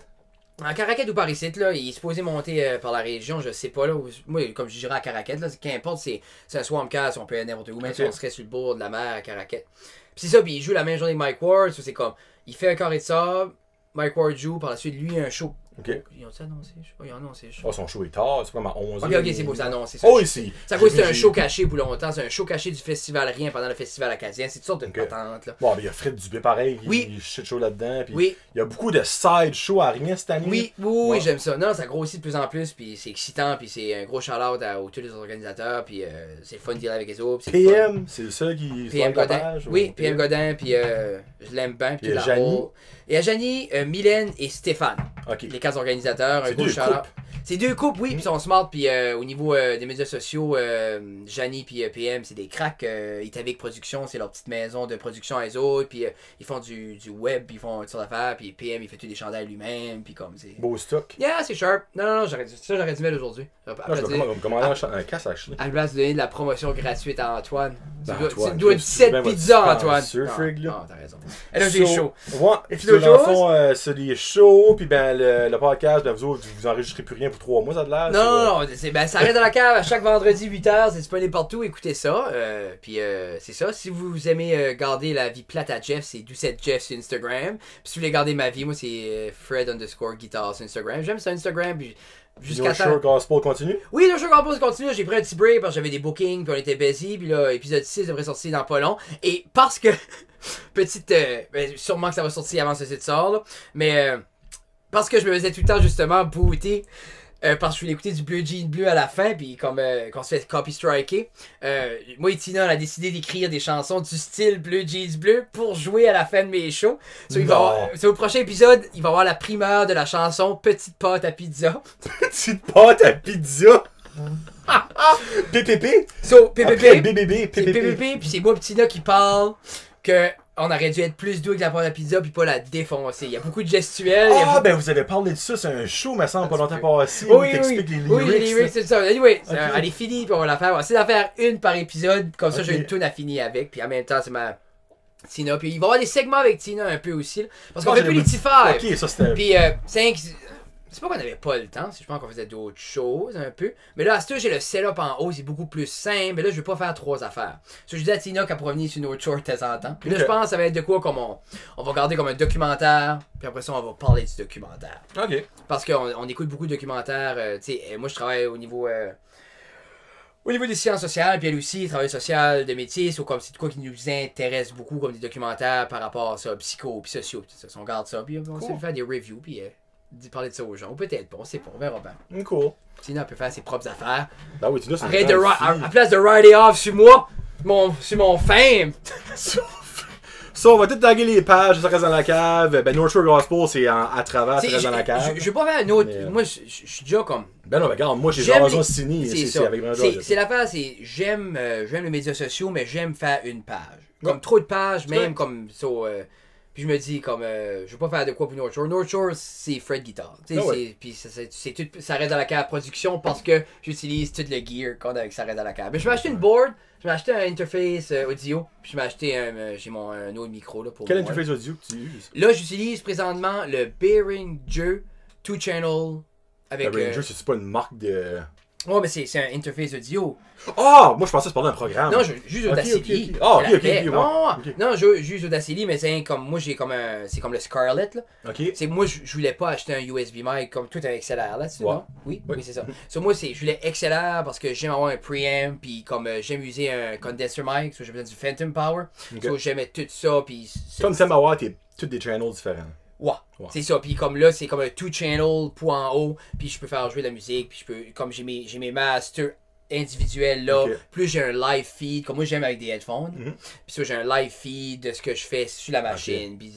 En Caraquette ou par ici, là, il est supposé monter par la région, je sais pas là. Moi, comme je dirais à Caraquette, là, qu'importe, c'est un Swampcast, on peut aller n'importe où, même si on serait sur le bord de la mer à Caraquette. Puis c'est ça, puis il joue la même journée que Mike Ward, c'est comme, il fait un carré de sable, Mike Ward joue, par la suite, lui, un show. Ok. Ils ont-tu annoncé? Je sais pas, ils ont annoncé. Oh, son show est tard, c'est comme à 11h. Ok, c'est beau, c'est annoncé. Oh, ici. Ça cause c'était un show caché pour longtemps. C'est un show caché du Festival Rien pendant le Festival Acadien. C'est une sorte de patente, là. Bon, mais il y a Fred Dubé pareil. Oui. Il shit show là-dedans. Puis oui. Il y a beaucoup de side shows à Rien cette année. Oui, j'aime ça. Non, ça grossit de plus en plus. Puis c'est excitant. Puis c'est un gros shout-out à tous les organisateurs. Puis c'est le fun de dealer avec les autres. PM, c'est le seul qui PM Godin. Oui, PM Godin. Puis je l'aime bien. Puis et à Janie, Mylène et Stéphane. Les 4 organisateurs. Un gros shout-out. C'est 2 couples, oui, puis ils sont smart, puis au niveau des médias sociaux, Janie puis PM, c'est des cracks. Itavik Production, c'est leur petite maison de production à eux autres, puis ils font du web, puis ils font toutes sortes d'affaires, puis PM, il fait tous des chandails lui-même, puis comme c'est... Beau stock. Yeah, c'est sharp. Non, j'aurais dû mettre aujourd'hui. Je vais commander un casse, actually. À la place de donner de la promotion gratuite à Antoine. Tu dois 17 pizzas, Antoine. Non, t'as raison. Et là, j'ai chaud. Ouais, et puis dans le fond, c'est des shows, puis ben le podcast, ben vous autres, vous enregistrez plus rien pour 3 mois, ça a de l'air? Non, ça arrête dans la cave à chaque vendredi 8h, c'est disponible partout, écoutez ça. Puis c'est ça, si vous aimez garder la vie plate à Jeff, c'est Doucette Jeff sur Instagram. Puis si vous voulez garder ma vie, moi c'est Fred_Guitar sur Instagram. J'aime ça Instagram, puis jusqu'à temps... No Show Gospel continue? Oui, No Show Gospel continue, j'ai pris un petit break parce que j'avais des bookings, puis on était busy, puis là, épisode 6 devrait sortir dans pas long. Et parce que, petite... sûrement que ça va sortir avant que ce site sort, là, mais... parce que je me faisais tout le temps justement booter parce que je voulais écouter du Bleu Jean Bleu à la fin, puis comme qu'on se fait copy striker, moi et Tina on a décidé d'écrire des chansons du style Bleu Jeans Bleu pour jouer à la fin de mes shows. Au prochain épisode, il va y avoir la primeur de la chanson Petite pâte à pizza. Petite pâte à pizza? PPP? PPP, puis c'est moi et Tina qui parle que... on aurait dû être plus doux avec la pâte à pizza puis pas la défoncer. Il y a beaucoup de gestuels. Ben vous avez parlé de ça, c'est un show, me semble, pas longtemps passé. Oui, t'expliques les lyrics. Oui, les lyrics, c'est ça. Anyway, elle est finie, puis on va la faire. On va essayer d'en faire une par épisode, comme ça j'ai une tune à finir avec, puis en même temps c'est ma Tina. Puis il va y avoir des segments avec Tina un peu aussi, là, parce qu'on fait plus les petits fers. Ok, ça c'était... Puis 5... c'est pas qu'on avait pas le temps, c'est je pense qu'on faisait d'autres choses un peu. Mais là, à ce j'ai le setup en haut, c'est beaucoup plus simple. Mais là, je vais pas faire 3 affaires. Je dis à Tina qu'elle pourra venir sur une autre short de temps en temps. Puis là, je pense que ça va être de quoi comme on va regarder comme un documentaire. Puis après ça, on va parler du documentaire. Ok. Parce qu'on écoute beaucoup de documentaires. Tu sais, moi, je travaille au niveau des sciences sociales, puis elle aussi, travail social de métier, c'est comme c'est de quoi qui nous intéresse beaucoup, comme des documentaires par rapport à ça, psycho, puis sociaux, puis ça. On garde ça, puis on essaie de faire des reviews, puis parler de ça aux gens. Ou peut-être pas, on sait pas, on verra bien. Cool. Sinon, elle peut faire ses propres affaires. Ben oui, Tina, c'est arrête à place de rider off sur moi, sur mon fame. So, on va tout taguer les pages, ça reste dans la cave. Ben, North Shore Gospel, c'est à travers, ça reste dans la cave. Je vais pas faire un autre. Moi, je suis déjà comme. Ben non, mais regarde, moi, j'ai Jason Cini. C'est l'affaire, c'est j'aime les médias sociaux, mais j'aime faire une page. Comme trop de pages, même comme. Puis je me dis, comme, je veux pas faire de quoi pour North Shore. North Shore, c'est Fred Guitar. Puis ça reste dans la cave production parce que j'utilise tout le gear qu'on a avec ça reste dans la cave. Mais je vais acheter une board, je vais acheter un interface audio, puis je vais acheter un autre micro. Là, pour quel interface audio que tu uses? Là, j'utilise présentement le Behringer 2-channel avec. Behringer, c'est pas une marque de. Ouais, mais c'est un interface audio. Ah! Moi, je pensais que c'était un programme. Non, j'use Audacity. Ah, ok. Non, j'use Audacity, mais c'est comme. Moi, j'ai comme un. C'est comme le Scarlett, là. Ok. C'est moi, je voulais pas acheter un USB mic comme tout avec XLR, là, tu vois. Oui, c'est ça. So, moi, je voulais XLR parce que j'aime avoir un preamp, puis comme j'aime user un condenser mic, so j'ai besoin du Phantom Power. So, j'aimais tout ça, puis. Comme t'aimes avoir tous des channels différents. Ouais. C'est ça, puis comme là, c'est comme un 2-channel pour en haut, puis je peux faire jouer de la musique, puis je peux, comme j'ai mes masters individuels là, plus j'ai un live feed, comme moi j'aime avec des headphones, puis ça j'ai un live feed de ce que je fais sur la machine, puis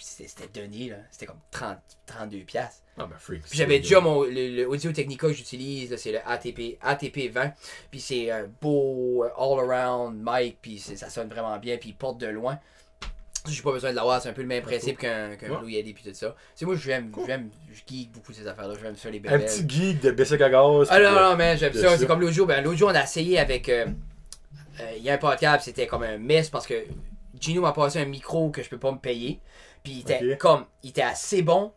c'était donné là, c'était comme 32$. Ah ben freak. Puis j'avais déjà le Audio Technica que j'utilise, c'est le ATP 20, puis c'est un beau all-around mic, puis ça sonne vraiment bien, puis il porte de loin. J'ai pas besoin de l'avoir, c'est un peu le même principe qu'un Blue Yeti pis tout ça. C'est moi je geek beaucoup ces affaires-là, j'aime ça les bébés. Un petit geek de Bessic à gaz. Ah non, mais j'aime ça. C'est comme l'autre jour, on a essayé avec. Il y a un podcast, c'était comme un mess parce que Gino m'a passé un micro que je peux pas me payer. Puis il était assez bon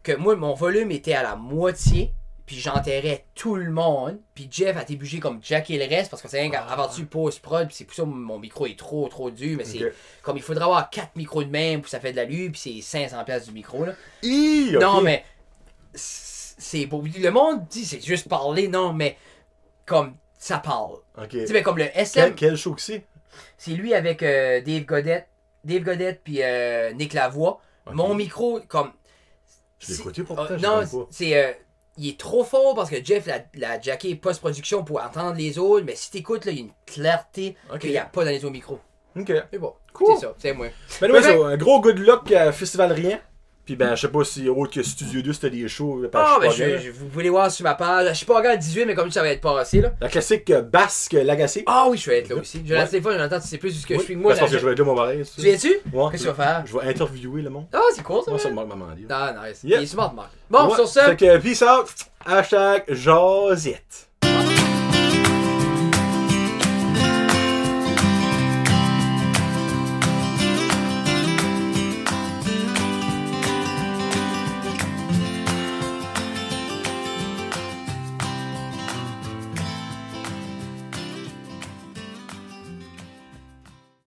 que moi, mon volume était à la moitié. Puis j'enterrais tout le monde. Puis Jeff a été obligé comme jacker le reste parce que c'est rien qu'avant tu post-prod. Puis c'est pour ça que mon micro est trop dur. Mais c'est comme il faudrait avoir 4 micros de même pour que ça fait de la lue. Puis c'est 500$ du micro là. Non mais c'est beau. Le monde dit c'est juste parler. Non mais comme ça parle. Tu sais, comme le SM. Quel show que c'est? C'est lui avec Dave Godet puis Nick Lavoie. Mon micro comme. Je l'ai écouté pour toi. Non, c'est. Il est trop fort parce que Jeff l'a jacké post-production pour entendre les autres, mais si t'écoutes, là, il y a une clarté qu'il n'y a pas dans les autres micros. Ok. C'est bon. Cool. C'est ça, c'est moi. Ben ouais, un gros good luck à Festival Rien. Puis ben, je sais pas si autre que Studio 2 c'était des shows. Vous voulez voir sur ma page. Je suis pas encore le 18, mais comme ça va être passé là. La classique Basque Lagacé. Ah oui, je vais être là aussi. Je des fois, j'entends, c'est plus ce que je suis. Moi, parce que je vais être là, mon pareil. Tu viens-tu? Ouais. Qu'est-ce que tu vas faire? Je vais interviewer le monde. Ah, c'est cool ça. Moi, ça me manque maman. Ah, nice. Il est smart, Marc. Bon, ouais. sur ça. Fait que, peace out. #Josette.